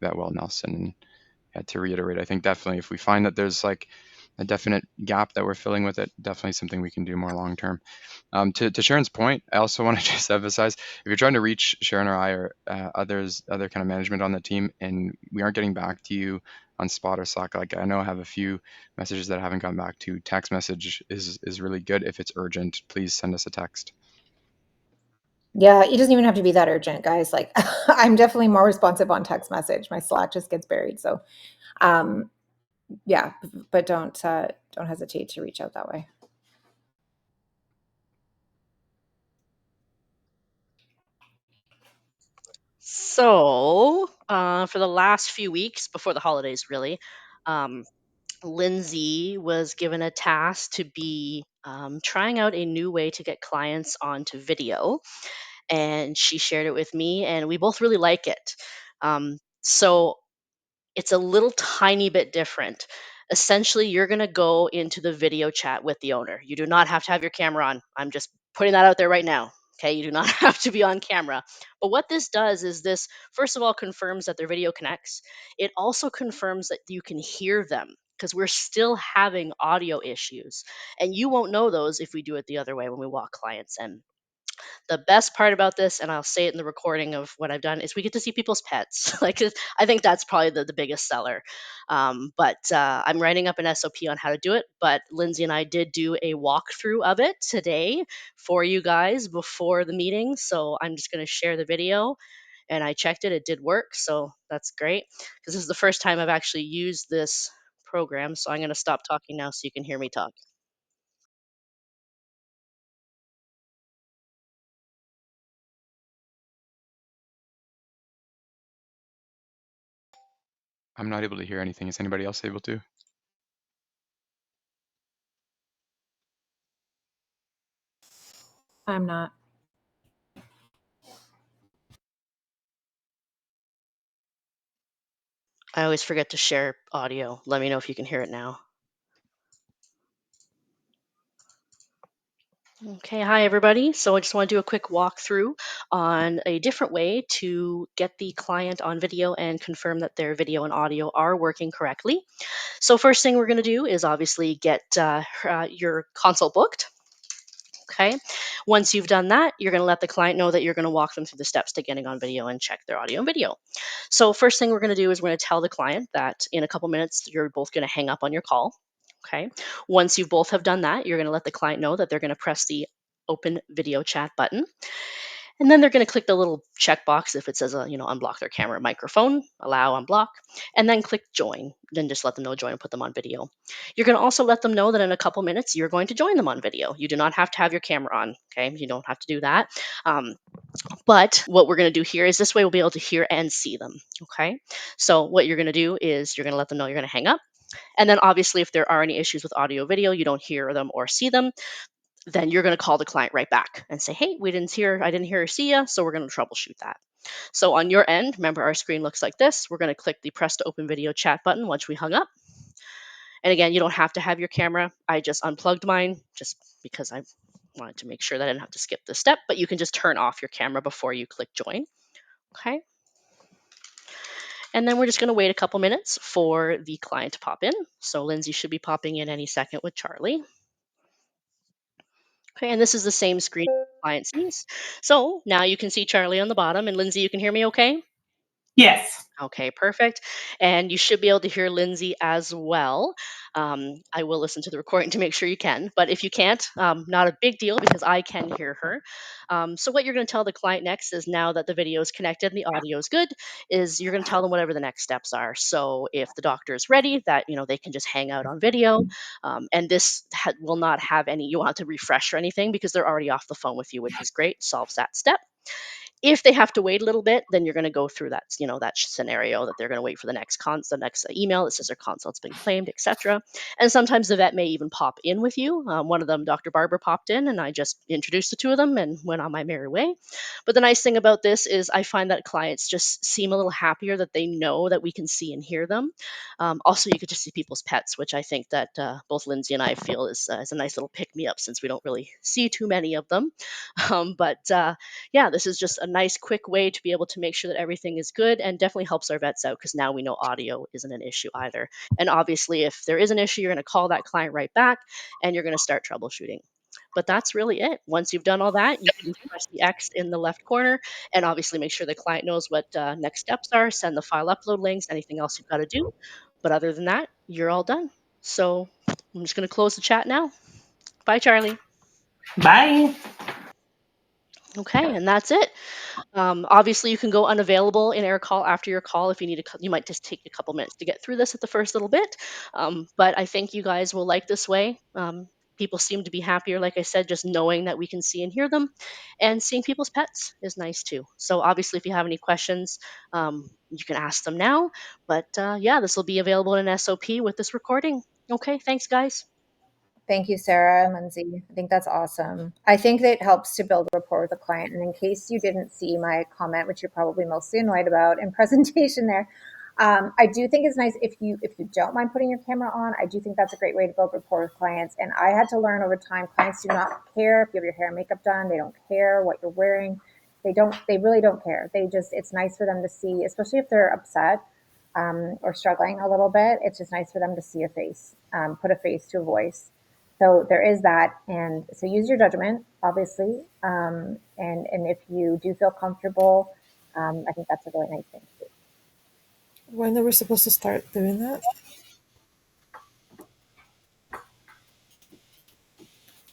Vetwell, Nelson. And yeah, to reiterate, I think definitely if we find that there's like a definite gap that we're filling with it, definitely something we can do more long term. To Sharon's point, I also want to just emphasize, if you're trying to reach Sharon or I or other kind of management on the team, and we aren't getting back to you on Spot or Slack, like I know I have a few messages that I haven't gotten back to. Text message is really good. If it's urgent, please send us a text. Yeah, it doesn't even have to be that urgent, guys. Like I'm definitely more responsive on text message. My Slack just gets buried. So yeah, but don't hesitate to reach out that way. So, for the last few weeks before the holidays, really, um, Lindsay was given a task to be trying out a new way to get clients onto video, and she shared it with me, and we both really like it. So it's a little tiny bit different. Essentially, you're going to go into the video chat with the owner. You do not have to have your camera on. I'm just putting that out there right now. Okay, you do not have to be on camera. But what this does is this, first of all, confirms that their video connects. It also confirms that you can hear them because we're still having audio issues. And you won't know those if we do it the other way when we walk clients in. The best part about this, and I'll say it in the recording of what I've done, is we get to see people's pets. I think that's probably the biggest seller. But I'm writing up an SOP on how to do it. But Lindsay and I did do a walkthrough of it today for you guys before the meeting. So I'm just going to share the video. And I checked it; it did work. So that's great because this is the first time I've actually used this program. So I'm going to stop talking now so you can hear me talk. I'm not able to hear anything. Is anybody else able to? I'm not. I always forget to share audio. Let me know if you can hear it now. Okay, hi everybody. So I just want to do a quick walkthrough on a different way to get the client on video and confirm that their video and audio are working correctly. So first thing we're going to do is obviously get your consult booked. Okay. Once you've done that, you're going to let the client know that you're going to walk them through the steps to getting on video and check their audio and video. So first thing we're going to do is we're going to tell the client that in a couple minutes you're both going to hang up on your call. Okay. Once you both have done that, you're going to let the client know that they're going to press the open video chat button. And then they're going to click the little checkbox if it says, unblock their camera, microphone, allow, unblock, and then click join. Then just let them know join and put them on video. You're going to also let them know that in a couple minutes you're going to join them on video. You do not have to have your camera on. Okay, you don't have to do that. But what we're going to do here is this way we'll be able to hear and see them. Okay, so what you're going to do is you're going to let them know you're going to hang up. And then obviously, if there are any issues with audio video, you don't hear them or see them, then you're going to call the client right back and say, hey, I didn't hear or see you, so we're going to troubleshoot that. So on your end, remember our screen looks like this. We're going to click the press to open video chat button once we hung up. And again, you don't have to have your camera. I just unplugged mine just because I wanted to make sure that I didn't have to skip this step, but you can just turn off your camera before you click join. Okay. And then we're just going to wait a couple minutes for the client to pop in. So Lindsay should be popping in any second with Charlie. Okay, and this is the same screen the client sees. So now you can see Charlie on the bottom, and Lindsay, you can hear me okay? Yes. Okay, perfect. And you should be able to hear Lindsay as well. I will listen to the recording to make sure you can. But if you can't, not a big deal because I can hear her. So what you're going to tell the client next is now that the video is connected and the audio is good, is you're going to tell them whatever the next steps are. So if the doctor is ready, that they can just hang out on video, and this will not have any. You won't have to refresh or anything because they're already off the phone with you, which is great. Solves that step. If they have to wait a little bit, then you're going to go through that, that scenario that they're going to wait for the next email that says their consult's been claimed, etc. And sometimes the vet may even pop in with you. One of them, Dr. Barber, popped in, and I just introduced the two of them and went on my merry way. But the nice thing about this is I find that clients just seem a little happier that they know that we can see and hear them. Also, you could just see people's pets, which I think that both Lindsay and I feel is a nice little pick me up since we don't really see too many of them. Yeah, this is just a nice, quick way to be able to make sure that everything is good and definitely helps our vets out because now we know audio isn't an issue either. And obviously, if there is an issue, you're going to call that client right back and you're going to start troubleshooting. But that's really it. Once you've done all that, you can press the X in the left corner and obviously make sure the client knows what next steps are, send the file upload links, anything else you've got to do. But other than that, you're all done. So I'm just going to close the chat now. Bye, Charlie. Bye. Okay, and that's it. Obviously, you can go unavailable in air call after your call if you need to. You might just take a couple minutes to get through this at the first little bit, but I think you guys will like this way. People seem to be happier, like I said, just knowing that we can see and hear them. And seeing people's pets is nice too. So obviously, if you have any questions, you can ask them now. But yeah, this will be available in SOP with this recording. Okay, thanks, guys. Thank you, Sarah and Lindsay. I think that's awesome. I think that helps to build rapport with the client. And in case you didn't see my comment, which you're probably mostly annoyed about in presentation there, I do think it's nice if you don't mind putting your camera on. I do think that's a great way to build rapport with clients. And I had to learn over time, clients do not care if you have your hair and makeup done. They don't care what you're wearing. They really don't care. It's nice for them to see, especially if they're upset or struggling a little bit. It's just nice for them to see a face, put a face to a voice. So there is that, and so use your judgment, obviously, and if you do feel comfortable, I think that's a really nice thing to do. When are we supposed to start doing that?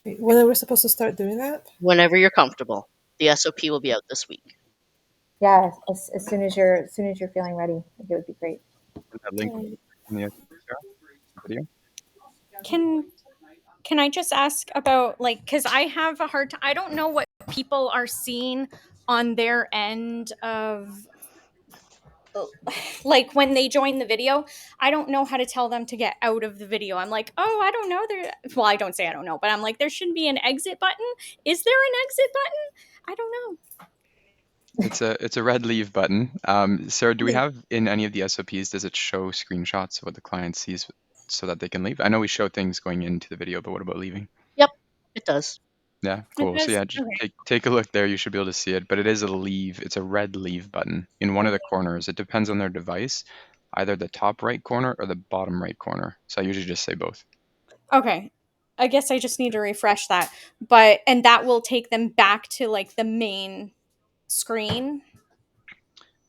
When are we supposed to start doing that? Whenever you're comfortable. The SOP will be out this week. Yeah, as soon as you're feeling ready, I think it would be great. That link in the video. Can I just ask about, like, because I have a hard time, I don't know what people are seeing on their end of, like, when they join the video. I don't know how to tell them to get out of the video. I'm like, oh, I don't know. Well, I don't say I don't know, but I'm like, there should be an exit button. Is there an exit button? I don't know. It's a red leave button. Sarah, do we have in any of the SOPs, does it show screenshots of what the client sees so that they can leave? I know we show things going into the video, but what about leaving? Yep, it does. Yeah, cool. So yeah, just take a look there. You should be able to see it, but it is a leave. It's a red leave button in one of the corners. It depends on their device, either the top right corner or the bottom right corner. So I usually just say both. Okay. I guess I just need to refresh that. And that will take them back to, like, the main screen.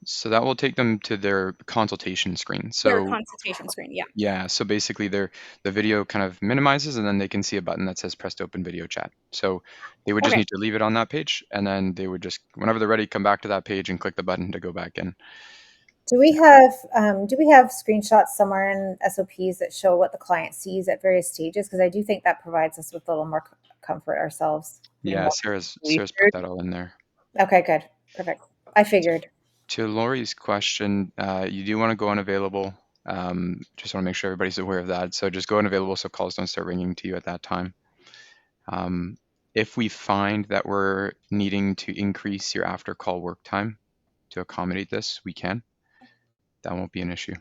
So that will take them to their consultation screen. So Their consultation screen, yeah. yeah, so basically the video kind of minimizes, and then they can see a button that says press to open video chat. So they would just need to leave it on that page, and then they would just, whenever they're ready, come back to that page and click the button to go back in. Do we have screenshots somewhere in SOPs that show what the client sees at various stages? Because I do think that provides us with a little more comfort ourselves. Yeah, Sarah's put that all in there. Okay, good. Perfect. I figured. To Lori's question, you do want to go unavailable. Just want to make sure everybody's aware of that. So just go unavailable so calls don't start ringing to you at that time. If we find that we're needing to increase your after call work time to accommodate this, we can. That won't be an issue.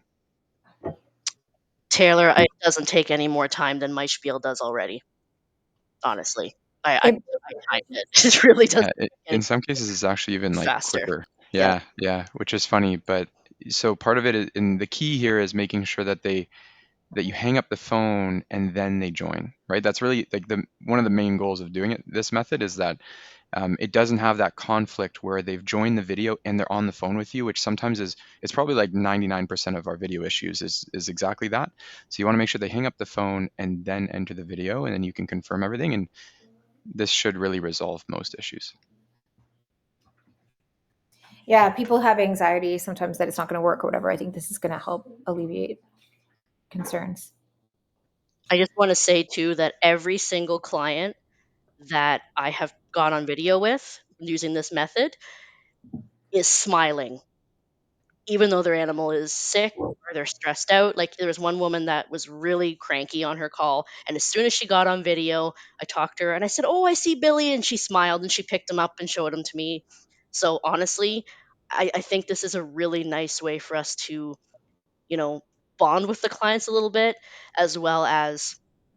Taylor, it doesn't take any more time than my spiel does already. Honestly, I it really doesn't. Yeah, in some cases, it's actually even like faster. quicker. Yeah, which is funny. But so part of it is, and the key here is making sure that you hang up the phone and then they join, right? That's really like one of the main goals of doing this method is that it doesn't have that conflict where they've joined the video and they're on the phone with you, which sometimes it's probably like 99% of our video issues is exactly that. So you want to make sure they hang up the phone and then enter the video, and then you can confirm everything, and this should really resolve most issues. Yeah, people have anxiety sometimes that it's not going to work or whatever. I think this is going to help alleviate concerns. I just want to say too that every single client that I have gone on video with using this method is smiling, even though their animal is sick or they're stressed out. Like there was one woman that was really cranky on her call, and as soon as she got on video, I talked to her and I said, "Oh, I see Billy," and she smiled and she picked him up and showed him to me. So honestly, I think this is a really nice way for us to, bond with the clients a little bit, as well as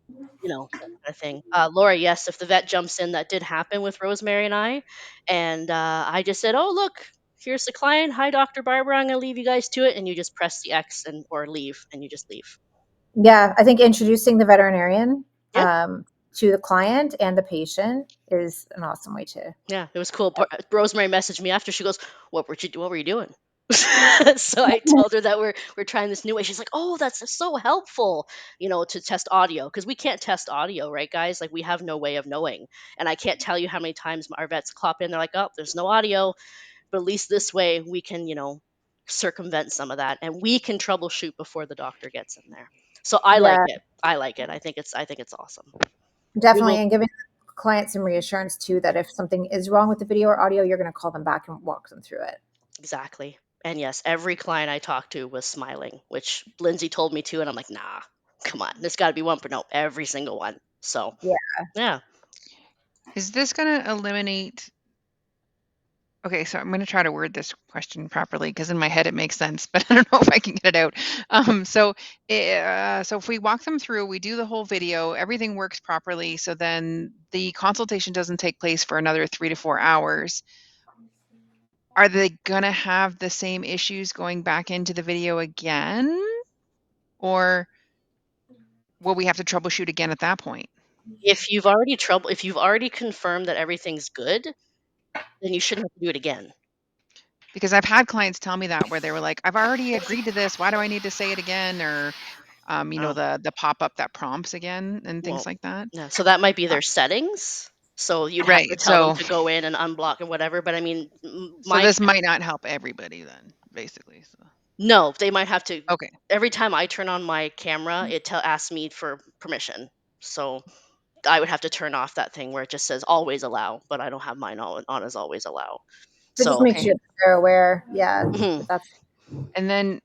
that kind of thing. Laura, yes, if the vet jumps in, that did happen with Rosemary and I. And I just said, "Oh, look, here's the client. Hi, Dr. Barbara. I'm going to leave you guys to it." And you just press the X or leave, and you just leave. Yeah, I think introducing the veterinarian to the client and the patient is an awesome way to. Yeah, it was cool. Rosemary messaged me after. She goes, What were you doing?" So I told her that we're trying this new way. She's like, "Oh, that's so helpful, to test audio, because we can't test audio, right, guys? Like we have no way of knowing." And I can't tell you how many times our vets clop in. They're like, "Oh, there's no audio," but at least this way we can, circumvent some of that, and we can troubleshoot before the doctor gets in there. So I like it. I think it's awesome. Definitely, will and giving clients some reassurance too that if something is wrong with the video or audio, you're going to call them back and walk them through it. exactly. And yes, every client I talked to was smiling, which Lindsay told me to, and I'm like, nah, come on, there's got to be one, but no, every single one. So Yeah. yeah, Is this going to eliminate? Okay, so I'm going to try to word this question properly because in my head it makes sense, but I don't know if I can get it out. So if we walk them through, we do the whole video, everything works properly, so then the consultation doesn't take place for another 3 to 4 hours. Are they going to have the same issues going back into the video again? Or will we have to troubleshoot again at that point? if you've already confirmed that everything's good, then you shouldn't have to do it again. Because I've had clients tell me that where they were like, I've already agreed to this. Why do I need to say it again? Or, Oh, the pop-up that prompts again and things well, like that. yeah. So that might be their settings. So you'd have to Right. tell them So, to go in and unblock and whatever. But I mean, so this might not help everybody then, basically. So. no, they might have to. Okay. Every time I turn on my camera, it asks me for permission. So I would have to turn off that thing where it just says always allow, but I don't have mine on as always allow. So just So make sure that they're aware. Yeah. mhm. That's And then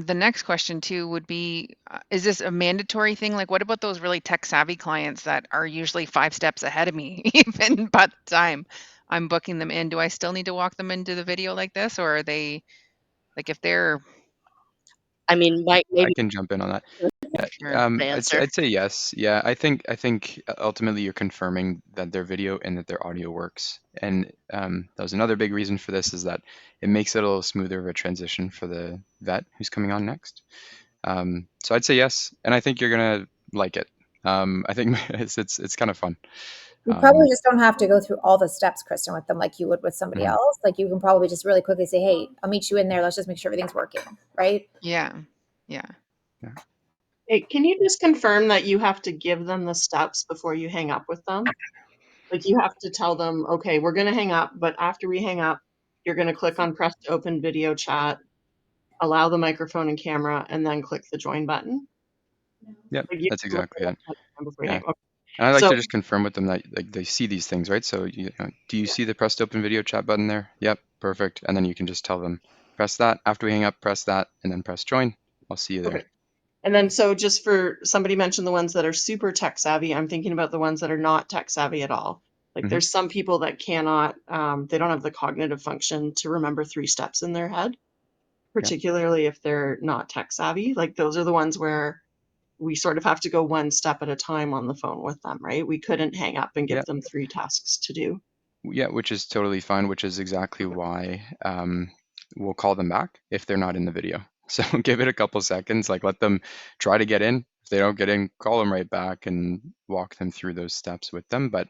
the next question too would be, is this a mandatory thing? Like, what about those really tech savvy clients that are usually 5 steps ahead of me, even by the time I'm booking them in? Do I still need to walk them into the video like this, or are they, like, if they're? I mean, I maybe can jump in on that. Sure. answer. I'd say yes. Yeah, I think ultimately you're confirming that their video and that their audio works. And that was another big reason for this, is that it makes it a little smoother of a transition for the vet who's coming on next. So I'd say yes, and I think you're gonna like it. I think it's kind of fun. you probably just don't have to go through all the steps, Kristen, with them like you would with somebody Mhm. else. Like you can probably just really quickly say, "Hey, I'll meet you in there. Let's just make sure everything's working." Right? Yeah. Yeah. Hey, can you just confirm that you have to give them the steps before you hang up with them? Like you have to tell them, okay, we're going to hang up, but after we hang up, you're going to click on press to open video chat, allow the microphone and camera, and then click the join button. Yep, Like you that's exactly it. before you Yeah. hang up. And I like So to just confirm with them that like they see these things, right? So do you see the press to open video chat button there? Yep, perfect. And then you can just tell them, press that. After we hang up, press that, and then press join. I'll see you there. okay. And then so just for somebody mentioned the ones that are super tech savvy, I'm thinking about the ones that are not tech savvy at all. Like Mhm. there's some people that cannot, they don't have the cognitive function to remember 3 steps in their head, particularly if they're not tech savvy. Like those are the ones where we sort of have to go one step at a time on the phone with them, right? We couldn't hang up and give Yeah. them 3 tasks to do. Yeah, which is totally fine, which is exactly why we'll call them back if they're not in the video. So give it a couple seconds, like let them try to get in. If they don't get in, call them right back and walk them through those steps with them. But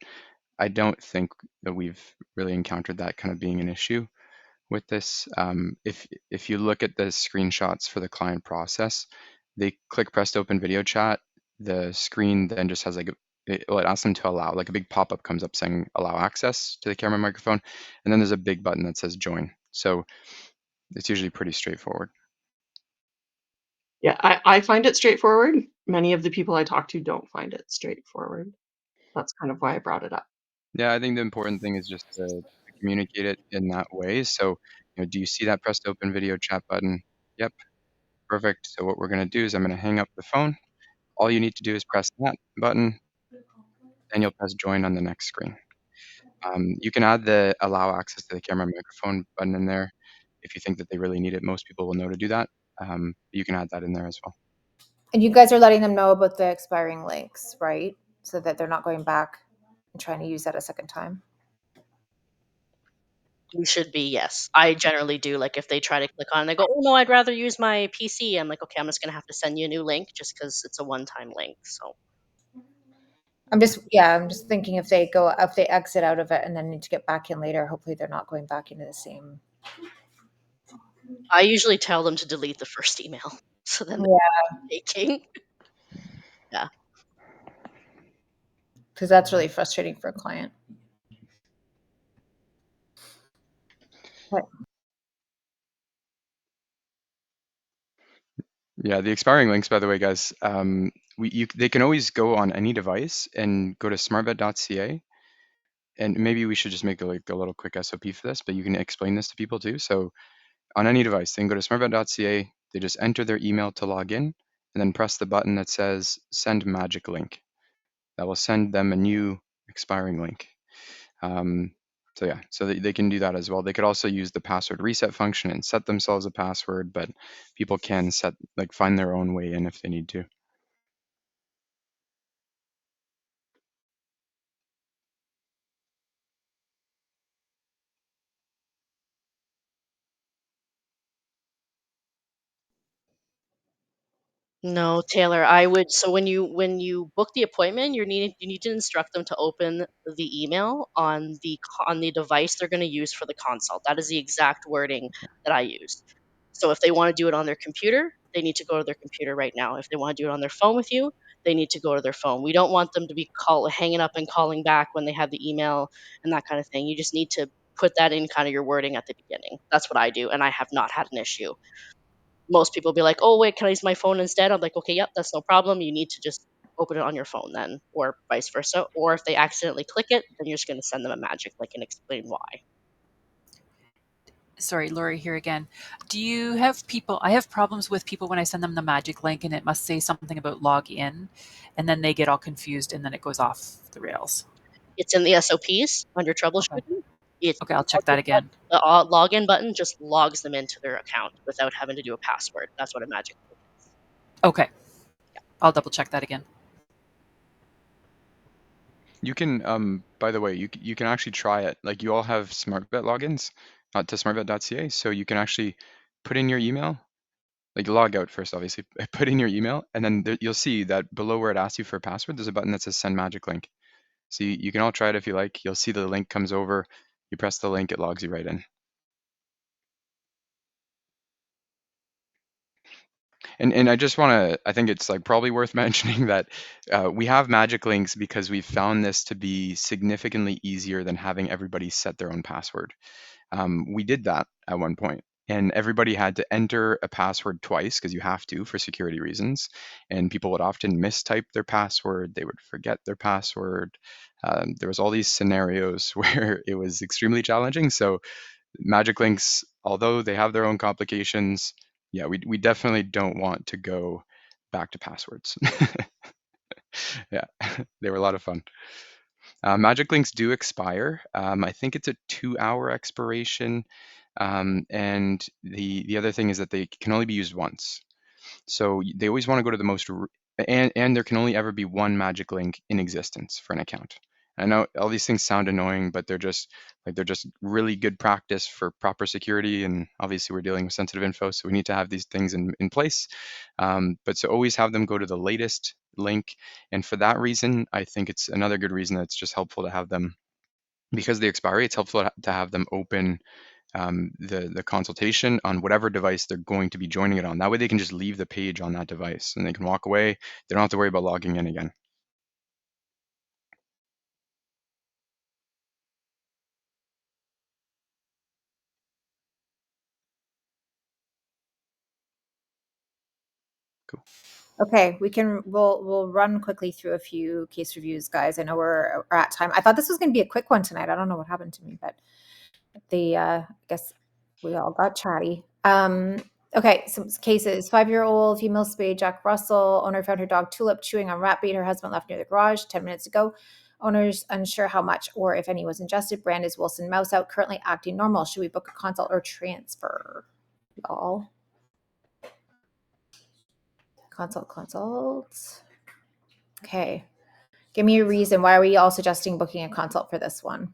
I don't think that we've really encountered that kind of being an issue with this. If you look at the screenshots for the client process, they click press to open video chat. The screen then just has like it asks them to allow, like a big pop-up comes up saying allow access to the camera microphone, and then there's a big button that says join. So it's usually pretty straightforward. Yeah, I find it straightforward. Many of the people I talk to don't find it straightforward. That's kind of why I brought it up. Yeah, I think the important thing is just to communicate it in that way. So, do you see that press to open video chat button? Yep, perfect. So what we're going to do is I'm going to hang up the phone. All you need to do is press that button, then you'll press join on the next screen. You can add the allow access to the camera microphone button in there if you think that they really need it. Most people will know to do that. You can add that in there as well. And you guys are letting them know about the expiring links, right? So that they're not going back and trying to use that a second time. We should be, yes. I generally do. Like if they try to click on and they go, oh no, I'd rather use my PC. I'm like, okay, I'm just gonna have to send you a new link just because it's a one-time link. So I'm just thinking if they exit out of it and then need to get back in later, hopefully they're not going back into the same. I usually tell them to delete the first email. So then Yeah, they're taking. Yeah. because that's really frustrating for a client. But Yeah, the expiring links, by the way, guys, they can always go on any device and go to smartvet.ca. And maybe we should just make a little quick SOP for this, but you can explain this to people too. So on any device, they can go to smartvet.ca, they just enter their email to log in, and then press the button that says send magic link. That will send them a new expiring link. So yeah, so they can do that as well. They could also use the password reset function and set themselves a password, but people can find their own way in if they need to. No, Taylor, I would so when you book the appointment, you need to instruct them to open the email on the device they're going to use for the consult. That is the exact wording that I used. So if they want to do it on their computer, they need to go to their computer right now. If they want to do it on their phone with you, they need to go to their phone. We don't want them to be hanging up and calling back when they have the email and that kind of thing. You just need to put that in kind of your wording at the beginning. That's what I do, and I have not had an issue. Most people be like, "Oh, wait, can I use my phone instead?" I'm like, "Okay, yep, that's no problem. You need to just open it on your phone then," or vice versa. Or if they accidentally click it, then you're just going to send them a magic link and explain why. Sorry, Lori here again. Do you have people? I have problems with people when I send them the magic link and it must say something about log in, and then they get all confused and then it goes off the rails. It's in the SOPs under troubleshooting. Okay, I'll check that again. The login button just logs them into their account without having to do a password. That's what a magic link is. Okay. I'll double check that again. You can, by the way, you can actually try it. Like you all have SmartVet logins to smartvet.ca, so you can actually put in your email, like log out first, obviously, put in your email, and then you'll see that below where it asks you for a password, there's a button that says send magic link. So you can all try it if you like. You'll see the link comes over, you press the link, it logs you right in. And I just want to, I think it's probably worth mentioning that we have magic links because we found this to be significantly easier than having everybody set their own password. We did that at one point, and everybody had to enter a password twice because you have to for security reasons. And people would often mistype their password, they would forget their password. There was all these scenarios where it was extremely challenging. So magic links, although they have their own complications, yeah, we definitely don't want to go back to passwords. Yeah, they were a lot of fun. Magic links do expire. I think it's a 2-hour expiration. And the other thing is that they can only be used once. So they always want to go to the most, and there can only ever be one magic link in existence for an account. I know all these things sound annoying, but they're just really good practice for proper security. And obviously we're dealing with sensitive info, so we need to have these things in place. But so always have them go to the latest link. And for that reason, I think it's another good reason that's just helpful to have them, because of the expiry, it's helpful to have them open the consultation on whatever device they're going to be joining it on. That way they can just leave the page on that device and they can walk away. They don't have to worry about logging in again. Cool. Okay, we'll run quickly through a few case reviews, guys. I know we're at time. I thought this was going to be a quick one tonight. I don't know what happened to me, but I guess we all got chatty. Okay, some cases. 5-year-old female spayed Jack Russell. Owner found her dog Tulip chewing on rat bait her husband left near the garage 10 minutes ago. Owner's unsure how much or if any was ingested. Brand is Wilson Mouse out, currently acting normal. Should we book a consult or transfer? Y'all. Consult. Okay. Give me a reason. Why are we all suggesting booking a consult for this one?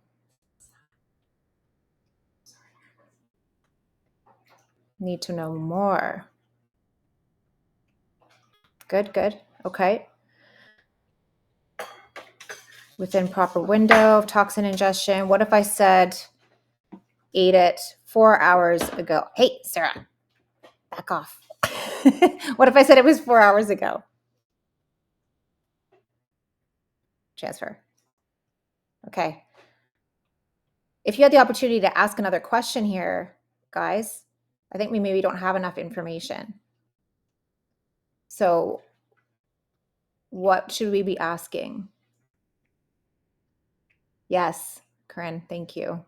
Need to know more. Good. Okay. Within proper window of toxin ingestion. What if I said ate it 4 hours ago? Hey, Sarah, back off. What if I said it was 4 hours ago? Transfer. Okay. If you had the opportunity to ask another question here, guys, I think we maybe don't have enough information. So what should we be asking? Yes, Corinne, thank you.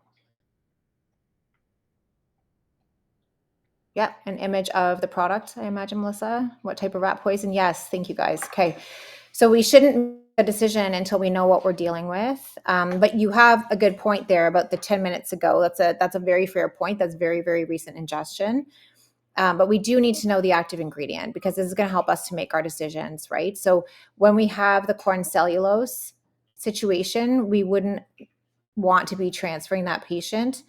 Yeah, an image of the product, I imagine, Melissa. What type of rat poison? Yes, thank you guys. Okay, so we shouldn't make a decision until we know what we're dealing with. But you have a good point there about the 10 minutes ago. That's a very fair point. That's very, very recent ingestion. But we do need to know the active ingredient because this is going to help us to make our decisions, right? So when we have the corn cellulose situation, we wouldn't want to be transferring that patient.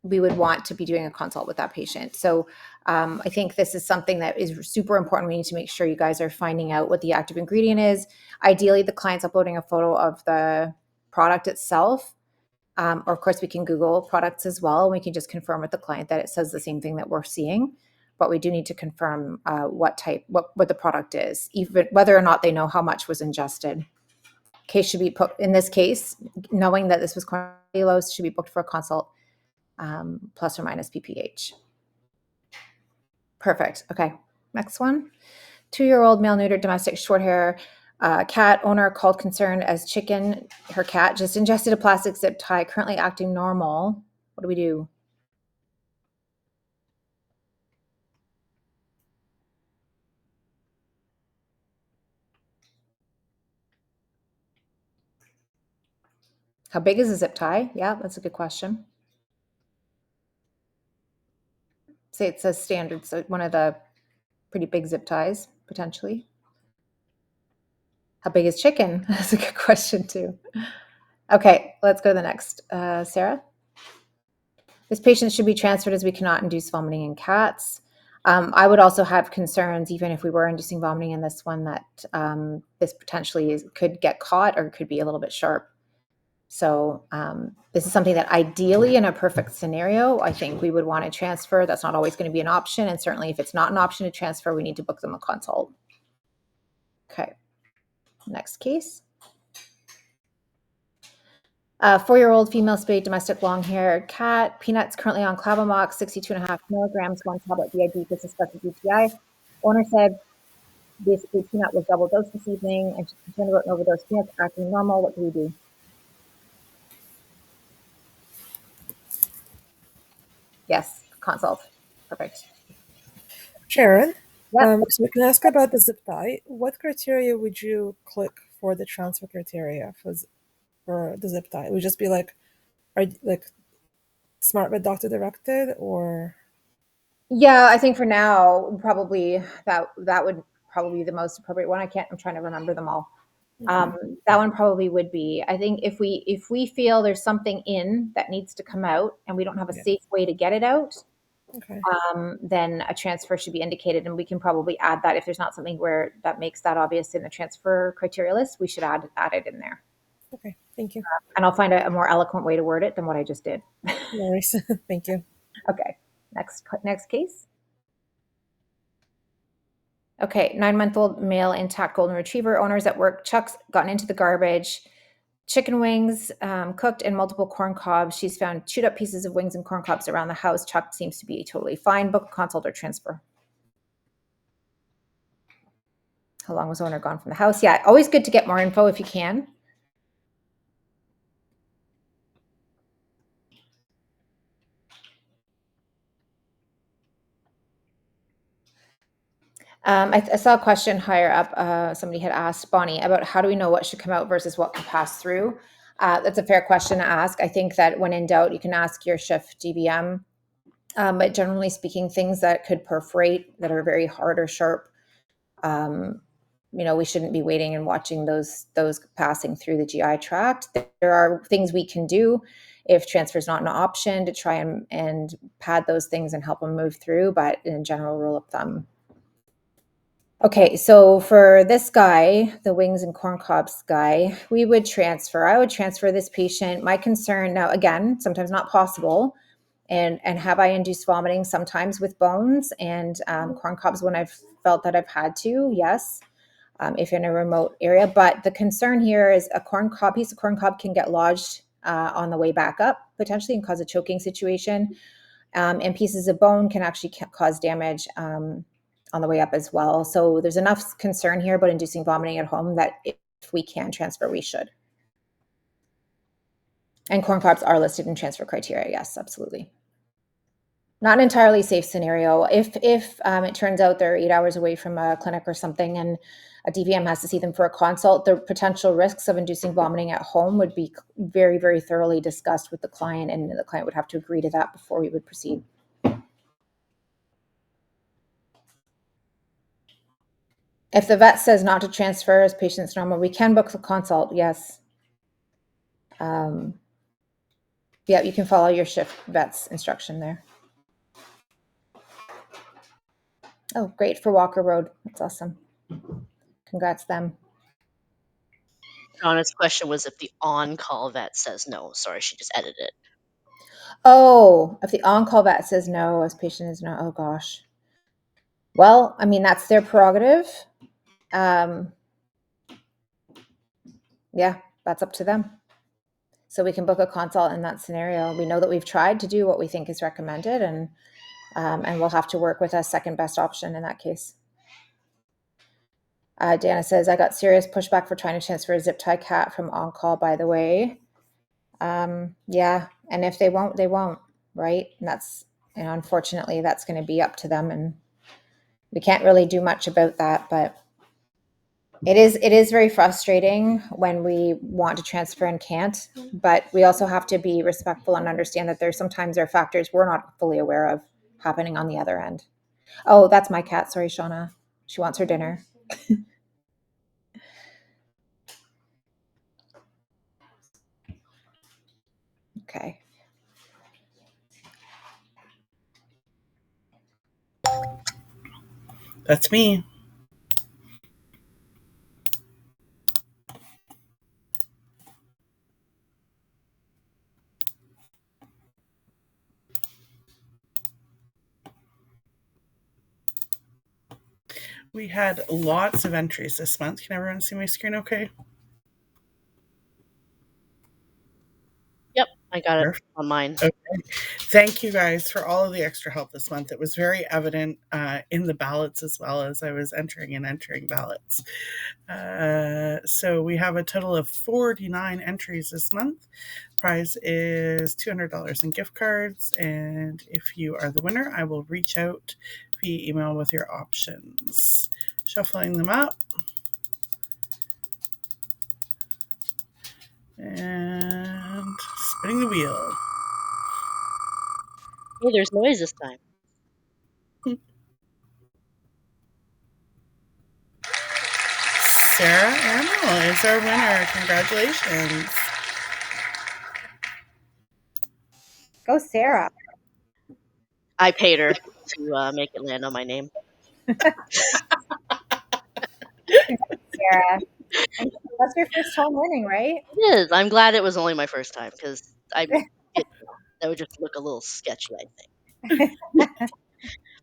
We would want to be doing a consult with that patient. So I think this is something that is super important. We need to make sure you guys are finding out what the active ingredient is. Ideally, the client's uploading a photo of the product itself. Or of course, we can Google products as well. We can just confirm with the client that it says the same thing that we're seeing. But we do need to confirm what the product is, even whether or not they know how much was ingested. Case should be put, in this case, knowing that this was corn cellulose, should be booked for a consult, plus or minus ppH. Perfect. Okay, next one. 2-year-old male neutered domestic short hair cat owner called concerned as chicken, her cat, just ingested a plastic zip tie, currently acting normal. What do we do? How big is a zip tie? Yeah, that's a good question. Say it says standard, so one of the pretty big zip ties, potentially. How big is chicken? That's a good question too. Okay, let's go to the next. Sarah? This patient should be transferred as we cannot induce vomiting in cats. I would also have concerns, even if we were inducing vomiting in this one, that this potentially could get caught or could be a little bit sharp. So this is something that ideally, in a perfect scenario, I think we would want to transfer. That's not always going to be an option. And certainly if it's not an option to transfer, we need to book them a consult. Okay, next case. 4-year-old female spayed domestic long-haired cat. Peanuts currently on Clavamox, 62.5 milligrams, 1 tablet BID for suspected UTI. Owner said basically Peanut was double dosed this evening and she's concerned about an overdose. Peanut's acting normal. What do we do? Yes, consult. Perfect. Sharon, Yep. so we can ask about the zip tie. What criteria would you click for the transfer criteria for the zip tie? It would just be like, smart but doctor directed, or? Yeah, I think for now, probably that would probably be the most appropriate one. I'm trying to remember them all. That one probably would be. I think if we feel there's something in that needs to come out and we don't have a safe way to get it out, Okay. then a transfer should be indicated, and we can probably add that if there's not something where that makes that obvious in the transfer criteria list. We should add it in there. Okay, thank you. And I'll find a more eloquent way to word it than what I just did. No worries. Thank you. Okay, next case. Okay, 9-month-old male intact golden retriever. Owners at work. Chuck's gotten into the garbage. Chicken wings cooked in multiple corn cobs. She's found chewed up pieces of wings and corn cobs around the house. Chuck seems to be totally fine. Book a consult or transfer. How long was owner gone from the house? Yeah, always good to get more info if you can. I saw a question higher up. Somebody had asked Bonnie about how do we know what should come out versus what can pass through. That's a fair question to ask. I think that when in doubt, you can ask your shift DVM. But generally speaking, things that could perforate, that are very hard or sharp, we shouldn't be waiting and watching those passing through the GI tract. There are things we can do if transfer is not an option to try and pad those things and help them move through. But in general, rule of thumb. Okay, so for this guy, the wings and corn cobs guy, I would transfer this patient. My concern now, again, sometimes not possible. And have I induced vomiting? Sometimes with bones and corn cobs when I've felt that I've had to, yes, if in a remote area. But the concern here is piece of corn cob can get lodged on the way back up, potentially, and cause a choking situation. And pieces of bone can actually cause damage on on the way up as well. So there's enough concern here about inducing vomiting at home that if we can transfer, we should. And corn cobs are listed in transfer criteria. Yes, absolutely. Not an entirely safe scenario. If it turns out they're 8 hours away from a clinic or something and a DVM has to see them for a consult, the potential risks of inducing vomiting at home would be very, very thoroughly discussed with the client, and the client would have to agree to that before we would proceed. If the vet says not to transfer as patient's normal, we can book the consult, yes. Yeah, you can follow your shift vet's instruction there. Oh, great for Walker Road. That's awesome. Congrats them. Donna's question was if the on-call vet says no. Sorry, she just edited it. Oh, if the on-call vet says no, as patient is no, oh gosh. Well, I mean, that's their prerogative. Yeah, that's up to them. So we can book a consult in that scenario. We know that we've tried to do what we think is recommended, and we'll have to work with a second best option in that case. Dana says, I got serious pushback for trying to transfer a zip tie cat from on-call, by the way. Yeah, and if they won't, they won't, right? And that's, unfortunately, that's going to be up to them, and we can't really do much about that, but it is very frustrating when we want to transfer and can't, but we also have to be respectful and understand that sometimes there are factors we're not fully aware of happening on the other end. Oh, that's my cat. Sorry, Shauna. She wants her dinner. Okay. That's me. We had lots of entries this month. Can everyone see my screen okay? Yep, I got it on mine. Okay. Thank you guys for all of the extra help this month. It was very evident in the ballots as well as I was entering ballots. So we have a total of 49 entries this month. Prize is $200 in gift cards. And if you are the winner, I will reach out via email with your options. Shuffling them up. And spinning the wheel. Hey, there's noise this time. Sarah Amel is our winner. Congratulations. Go, Sarah. I paid her to make it land on my name. Sarah. That's your first time winning, right? It is. I'm glad it was only my first time because that would just look a little sketchy, I think.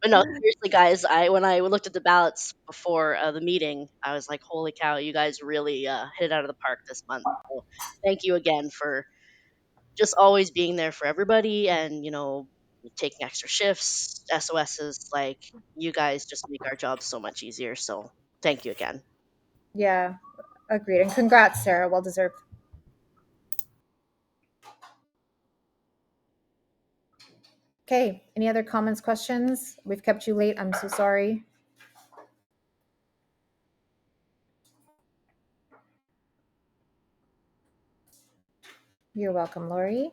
But no, seriously, guys, when I looked at the ballots before the meeting, I was like, holy cow, you guys really hit it out of the park this month. So thank you again for just always being there for everybody and, taking extra shifts, SOSs. Like, you guys just make our job so much easier. So thank you again. Yeah, agreed. And congrats, Sarah. Well deserved. Okay, any other comments, questions? We've kept you late. I'm so sorry. You're welcome, Lori.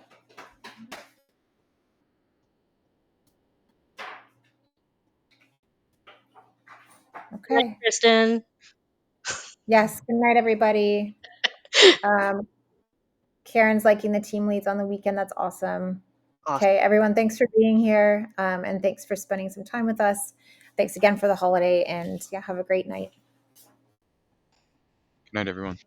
Okay. Good night, Kristen. Yes, good night, everybody. Karen's liking the team leads on the weekend. That's awesome. Okay, everyone, thanks for being here, and thanks for spending some time with us. Thanks again for the holiday, and yeah, have a great night. Good night, everyone.